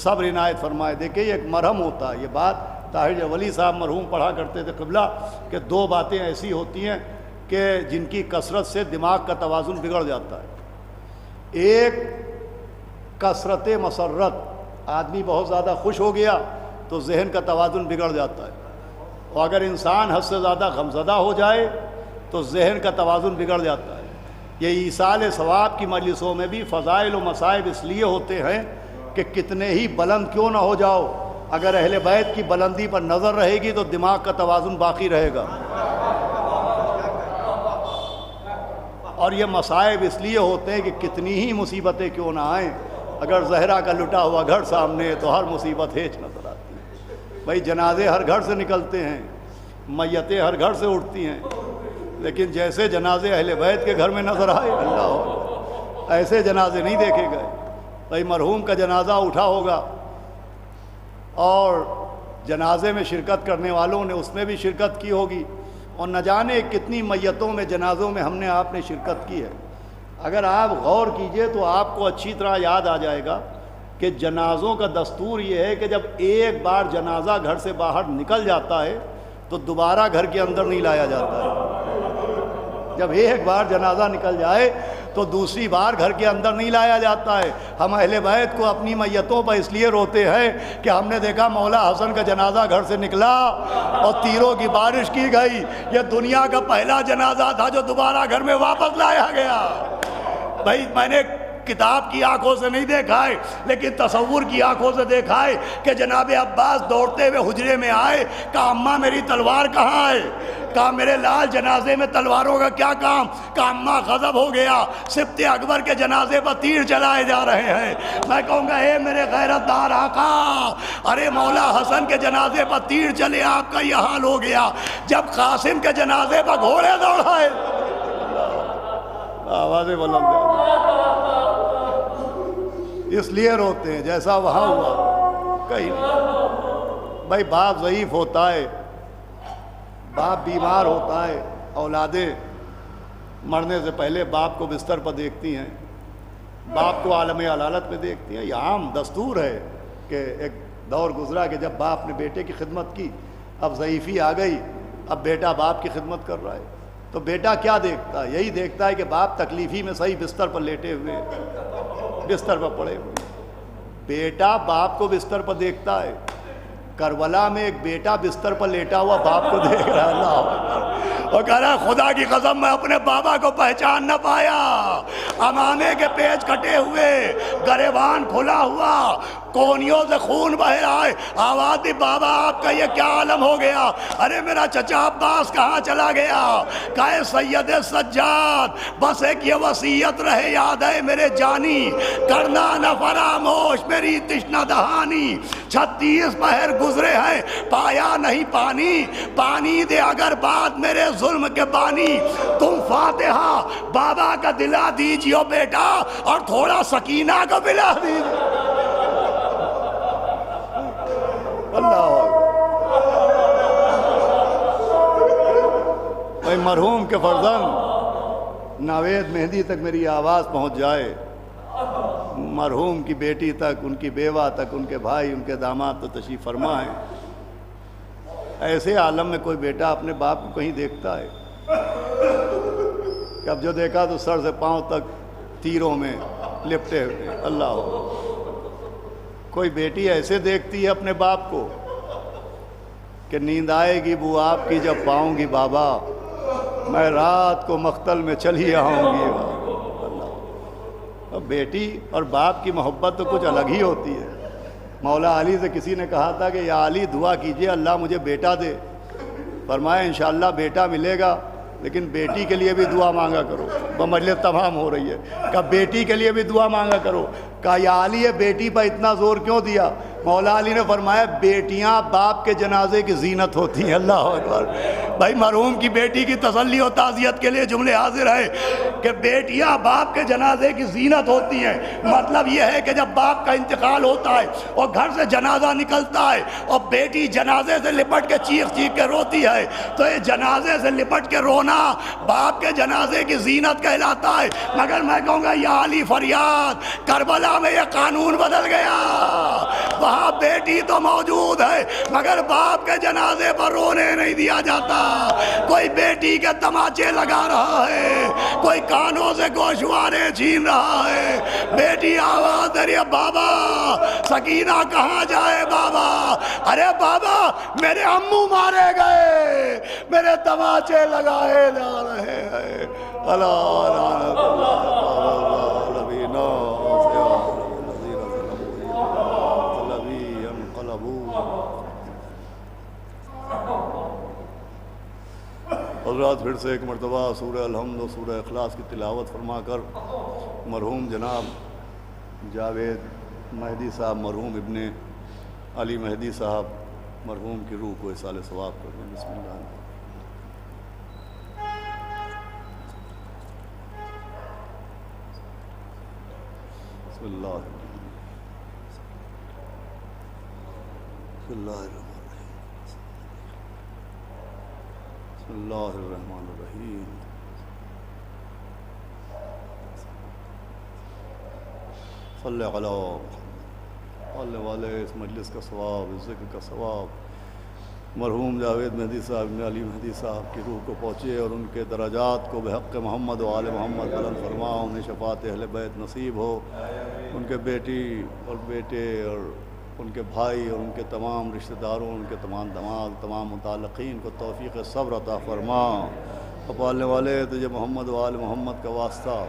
صبر عنایت فرمائے۔ دیکھیں یہ ایک مرہم ہوتا ہے، یہ بات طاہر ولی صاحب مرحوم پڑھا کرتے تھے قبلہ کہ دو باتیں ایسی ہوتی ہیں کہ جن کی کثرت سے دماغ کا توازن بگڑ جاتا ہے۔ ایک کثرت مسرت، آدمی بہت زیادہ خوش ہو گیا تو ذہن کا توازن بگڑ جاتا ہے، اور اگر انسان حد سے زیادہ غمزدہ ہو جائے تو ذہن کا توازن بگڑ جاتا ہے۔ یہ ایصال ثواب کی مجلسوں میں بھی فضائل و مصائب اس لیے ہوتے ہیں کہ کتنے ہی بلند کیوں نہ ہو جاؤ، اگر اہل بیت کی بلندی پر نظر رہے گی تو دماغ کا توازن باقی رہے گا۔ اور یہ مصائب اس لیے ہوتے ہیں کہ کتنی ہی مصیبتیں کیوں نہ آئیں، اگر زہرا کا لٹا ہوا گھر سامنے ہے تو ہر مصیبت ہیچ نظر آتی ہے۔ بھائی جنازے ہر گھر سے نکلتے ہیں، میتیں ہر گھر سے اٹھتی ہیں، لیکن جیسے جنازے اہل بیت کے گھر میں نظر آئے اللہ ایسے جنازے نہیں دیکھے گئے۔ بھائی مرحوم کا جنازہ اٹھا ہوگا اور جنازے میں شرکت کرنے والوں نے اس میں بھی شرکت کی ہوگی، اور نہ جانے کتنی میتوں میں جنازوں میں ہم نے آپ نے شرکت کی ہے۔ اگر آپ غور کیجئے تو آپ کو اچھی طرح یاد آ جائے گا کہ جنازوں کا دستور یہ ہے کہ جب ایک بار جنازہ گھر سے باہر نکل جاتا ہے تو دوبارہ گھر کے اندر نہیں لایا جاتا ہے۔ جب ایک بار جنازہ نکل جائے تو دوسری بار گھر کے اندر نہیں لایا جاتا ہے۔ ہم اہل بیت کو اپنی میتوں پر اس لیے روتے ہیں کہ ہم نے دیکھا مولا حسن کا جنازہ گھر سے نکلا اور تیروں کی بارش کی گئی، یہ دنیا کا پہلا جنازہ تھا جو دوبارہ گھر میں واپس لایا گیا۔ بھائی میں نے کتاب کی آنکھوں سے نہیں دیکھا ہے لیکن تصور کی آنکھوں سے دیکھا ہے کہ جناب عباس دوڑتے ہوئے حجرے میں آئے، کہا اماں میری تلوار کہاں ہے؟ کہا میرے لال جنازے میں تلواروں کا کیا کام؟ کہا اماں غضب ہو گیا، سبط اکبر کے جنازے پر تیر چلائے جا رہے ہیں۔ میں کہوں گا اے میرے غیرت دار آقا، ارے مولا حسن کے جنازے پر تیر چلے، آپ کا یہ حال ہو گیا جب قاسم کے جنازے پر گھوڑے دوڑائے۔ آوازیں بلند اس لیے روتے ہیں جیسا وہاں ہوا کہیں نہیں۔ بھائی باپ ضعیف ہوتا ہے، باپ بیمار ہوتا ہے، اولادیں مرنے سے پہلے باپ کو بستر پر دیکھتی ہیں، باپ کو عالم علالت میں دیکھتی ہیں۔ یہ عام دستور ہے کہ ایک دور گزرا کہ جب باپ نے بیٹے کی خدمت کی، اب ضعیفی آ گئی، اب بیٹا باپ کی خدمت کر رہا ہے، تو بیٹا کیا دیکھتا ہے؟ یہی دیکھتا ہے کہ باپ تکلیفی میں صحیح بستر پر لیٹے ہوئے، بستر پر پڑے ہوئے۔ بیٹا باپ کو بستر پر دیکھتا ہے۔ کربلا میں ایک بیٹا بستر پر لیٹا ہوا باپ کو دیکھ رہا ہے، اللہ، اور کہہ رہا ہے خدا کی قسم میں اپنے بابا کو پہچان نہ پایا، امامے کے پیچ کٹے ہوئے، گریبان کھلا ہوا، کونیوں سے خون بہ رہا ہے۔ آواز دی بابا آپ کا یہ کیا عالم ہو گیا؟ ارے میرا چچا عباس کہاں چلا گیا؟ کہے سید سجاد بس ایک یہ وصیت رہے یاد ہے میرے جانی، کرنا نہ فراموش میری تشنہ دہانی، 36 پہر گزرے ہیں پایا نہیں پانی، پانی دے اگر بات میرے ظلم کے بانی، تم فاتحہ بابا کا دلا دیجیو بیٹا اور تھوڑا سکینہ کو بلا دیجیے۔ اللہ بھائی مرحوم کے فرزند ناوید مہدی تک میری آواز پہنچ جائے، مرحوم کی بیٹی تک، ان کی بیوہ تک، ان کے بھائی، ان کے داماد تو تشریف فرما ہیں۔ ایسے عالم میں کوئی بیٹا اپنے باپ کو کہیں دیکھتا ہے؟ اب جو دیکھا تو سر سے پاؤں تک تیروں میں لپٹے ہوئے، اللہ ہو۔ کوئی بیٹی ایسے دیکھتی ہے اپنے باپ کو کہ نیند آئے گی بو آپ کی جب پاؤں گی بابا، میں رات کو مقتل میں چلی آؤں گی۔ اللہ، بیٹی اور باپ کی محبت تو کچھ الگ ہی ہوتی ہے۔ مولا علی سے کسی نے کہا تھا کہ یا علی دعا کیجئے اللہ مجھے بیٹا دے، فرمایا انشاءاللہ بیٹا ملے گا، لیکن بیٹی کے لیے بھی دعا مانگا کرو۔ وہ مجلس تمام ہو رہی ہے، کہا بیٹی کے لیے بھی دعا مانگا کرو۔ کہا یا علی یہ بیٹی پر اتنا زور کیوں دیا؟ مولا علی نے فرمایا بیٹیاں باپ کے جنازے کی زینت ہوتی ہیں۔ اللہ اکبر۔ بھائی مرحوم کی بیٹی کی تسلی و تعزیت کے لیے جملے حاضر ہے کہ بیٹیاں باپ کے جنازے کی زینت ہوتی ہیں۔ مطلب یہ ہے کہ جب باپ کا انتقال ہوتا ہے اور گھر سے جنازہ نکلتا ہے اور بیٹی جنازے سے لپٹ کے چیخ چیخ کے روتی ہے تو یہ جنازے سے لپٹ کے رونا باپ کے جنازے کی زینت کہلاتا ہے۔ مگر میں کہوں گا یا علی فریاد، کربلا میں یہ قانون بدل گیا، وہاں بیٹی تو موجود ہے مگر باپ کے جنازے پر رونے نہیں دیا جاتا۔ کوئی بیٹی کے تماچے لگا رہا ہے، کوئی کانوں سے گوشوارے چھین رہا ہے، بیٹی آواز دے رہی ہے بابا سکینہ کہاں جائے بابا؟ ارے بابا میرے امو مارے گئے، میرے تماچے لگائے جا رہے ہیں۔ حضرات پھر سے ایک مرتبہ سورہ الحمد و سورہ اخلاص کی تلاوت فرما کر مرحوم جناب جاوید مہدی صاحب، مرحوم ابن علی مہدی صاحب مرحوم کی روح کو اصال ثواب کر دیں۔ بسم اللہ بسم اللہ بسم اللہ بسم اللہ الرحمن الرحیم۔ صلی علی اللہ والے اس مجلس کا ثواب، اس ذکر کا ثواب مرحوم جاوید مہدی صاحب ابن علی مہدی صاحب کی روح کو پہنچے اور ان کے درجات کو بحق محمد و آل محمد بلند فرما، انہیں شفاعت اہل بیت نصیب ہو، ان کے بیٹی اور بیٹے اور ان کے بھائی اور ان کے تمام رشتہ داروں، ان کے تمام دماغ، تمام متعلقین کو توفیق صبر عطا فرما۔ پالنے والے تجھے محمد و آل محمد کا واسطہ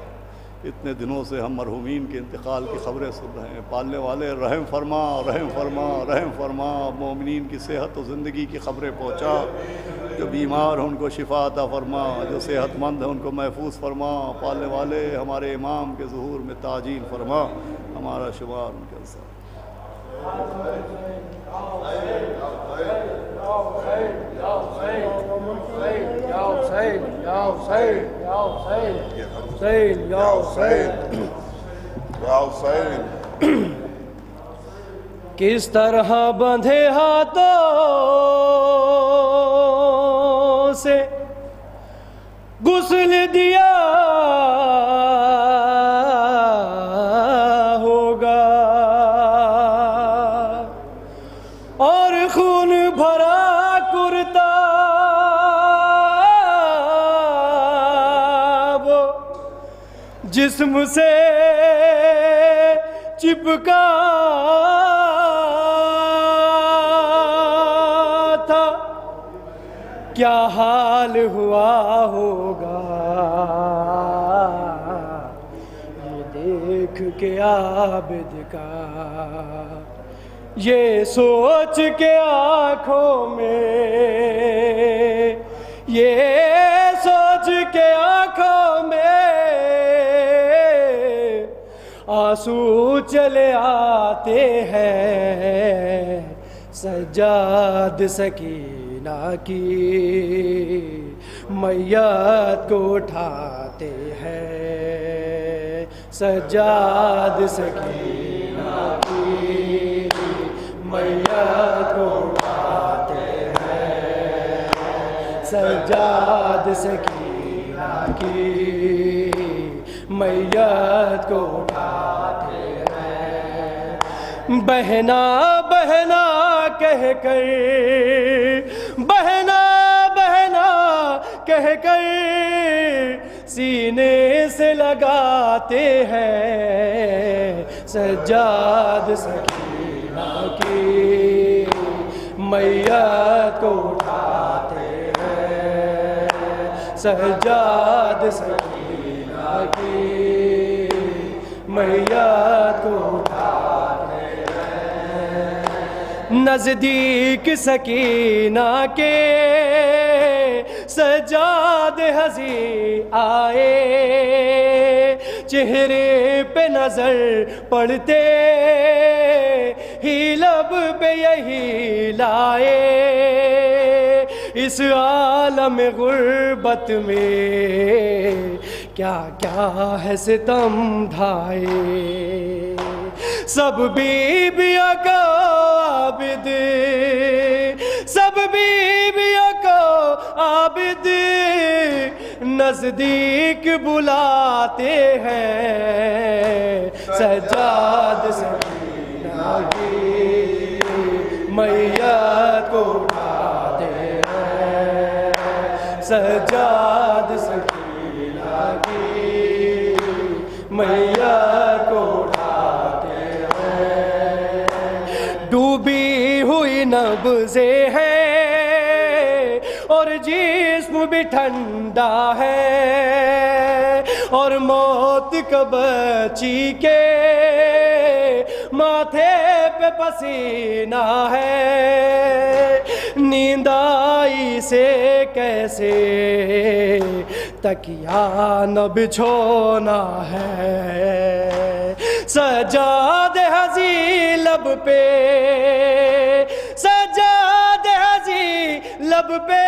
اتنے دنوں سے ہم مرحومین کے انتقال کی خبریں سن رہے ہیں۔ پالنے والے رحم فرما، رحم فرما، رحم فرما، مومنین کی صحت و زندگی کی خبریں پہنچا، جو بیمار ہیں ان کو شفا عطا فرما، جو صحت مند ہیں ان کو محفوظ فرما، پالنے والے ہمارے امام کے ظہور میں تعجیل فرما، ہمارا شمار ان کے ساتھ۔ کس طرح بندھے ہاتھوں سے غسل دیا ہوگا اور خون بھرا کرتا وہ جسم سے چپکا تھا، کیا حال ہوا ہوگا یہ دیکھ کے عابد کا، یہ سوچ کے آنکھوں میں، یہ سوچ کے آنکھوں میں آنسو چلے آتے ہیں، سجاد سکینہ کی میت کو اٹھاتے ہیں، سجاد سکینہ کی میت کو اٹھاتے ہیں، سجاد سکینہ کی میت کو اٹھاتے ہیں، بہنا بہنا کہہ کر، بہنا بہنا کہہ کر سینے سے لگاتے ہیں، سجاد سکینہ کی میت کو اٹھاتے ہیں، سجاد سکینہ کی میت کو اٹھاتے ہیں، نزدیک سکینہ کے سجاد ہنسی آئے، چہرے پہ نظر پڑتے ہی لب پہ یہی لائے، اس عالم غربت میں کیا کیا ہے ستم ڈھائے، سب بیویوں کو عابد، سب بیویوں کو عابد نزدیک بلاتے ہیں، سجاد سکینہ کی میت کو اٹھاتے ہیں، سجاد سکینہ کی میت کو اٹھاتے ہیں، ڈوبی ہوئی نبضیں ہیں اور جسم بھی ٹھنڈا ہے، اور موت کا بچی کے ماتھے پہ پسینہ ہے، نیند آئی سے کیسے تکیہ نہ بچھونا ہے، سجاد ہنسی لب پہ، سجاد ہنسی لب پہ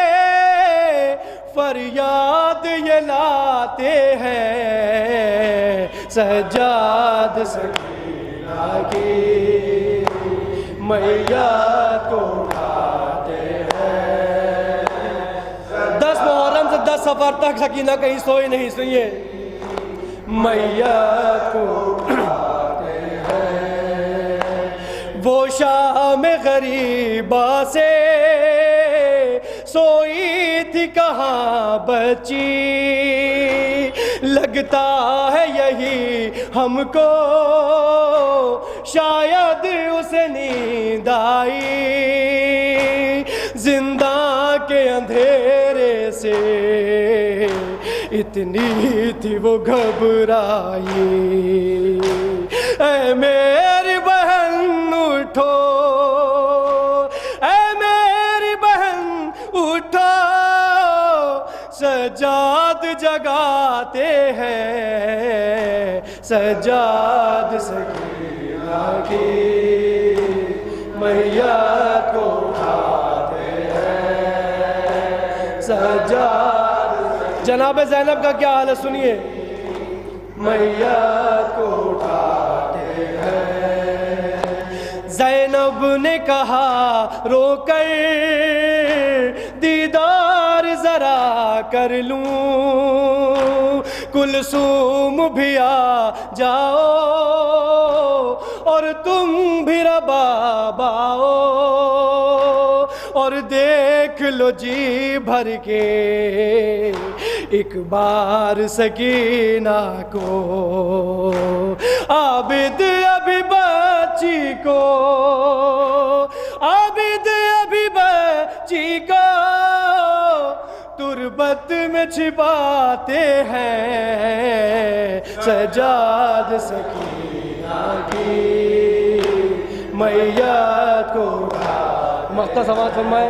فریاد یہ لاتے ہیں، سجاد سکینہ کی میت کو اٹھاتے ہیں، 10 محرم سے 10 صفر تک سکینہ کہیں سوئی نہیں، سنیے، میت کو اٹھاتے ہیں، وہ شام غریبہ سے سوئی تھی کہاں بچی، لگتا ہے یہی ہم کو شاید اسے نیند آئی، زندہ کے اندھیرے سے کتنی تھی وہ گھبرائی، اے میری بہن اٹھو، اے میری بہن اٹھو، سجاد جگاتے ہیں، سجاد سکینہ کی میت کو اٹھاتے ہیں، سجاد۔ جناب زینب کا کیا حال ہے سنیے، میت کو اٹھاتے ہیں۔ زینب نے کہا رو کر دیدار ذرا کر لوں، کلثوم بھی آ جاؤ اور تم بھی رباب آؤ، اور دیکھ لو جی بھر کے ایک بار سکینہ کو، عابد ابھی بچی کو، عابد ابھی بچی کو تربت میں چھپاتے ہیں، سجاد سکینہ کی میت کو اٹھا، مختصر سماعت فرمائے،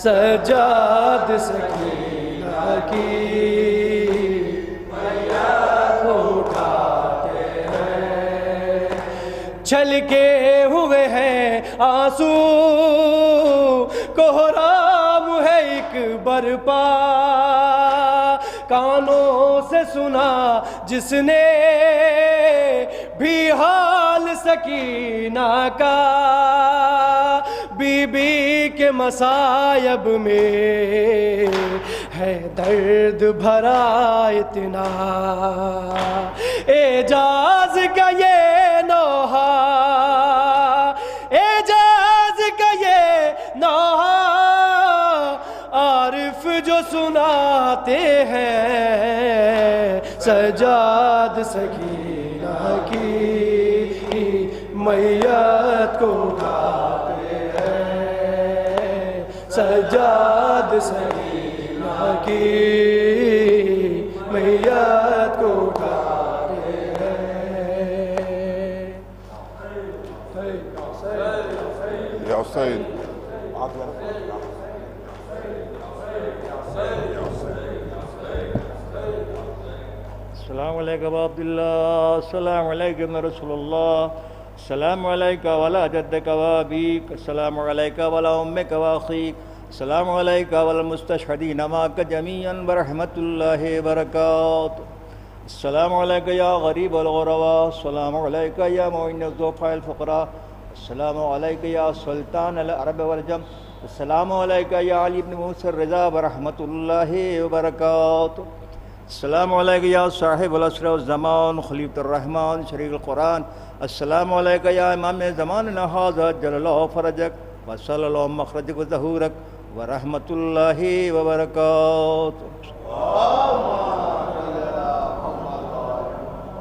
سجاد سکینہ کی میت کو اٹھاتے ہیں، چھلکے ہوئے ہیں آنسو، کوہرام ہے ایک برپا، کانوں سے سنا جس نے بھی حال سکینہ کا، بی بی کے مصائب میں ہے درد بھرا اتنا، اعجاز کا یہ نوحہ، اعجاز کا یہ نوحہ، عارف جو سناتے ہیں، سجاد سکینہ کی میت کو اٹھاتے ہیں، سجاد سکینہ کی میت کو اٹھاتے ہیں۔ یا حسین، السلام علیکم عبداللہ، السلام علیکم رسول اللہ، السلام علیکم ولا جدک و ابیک، السلام علیکم ولا امک و اخیک، السلام علیکم والمستشہدین معک جمیعا برحمت اللہ وبرکاتہ، السلام علیکم یا غریب الغرباء، السلام علیکم یا معین الضعفاء الفقراء، السلام علیکم یا سلطان العرب والجم، السلام علیکم یا علی بن موسیٰ الرضا برحمت اللہ وبرکاتہ، السلام علیکم یا صاحب العصر والزمان خلیفۃ الرحمن شریک القرآن، السلام علیکم یا امام زماننا ھذا جل اللہ فرجک وصلی اللہ مخرجک و ظہورک ورحمت اللہ وبرکاتہ۔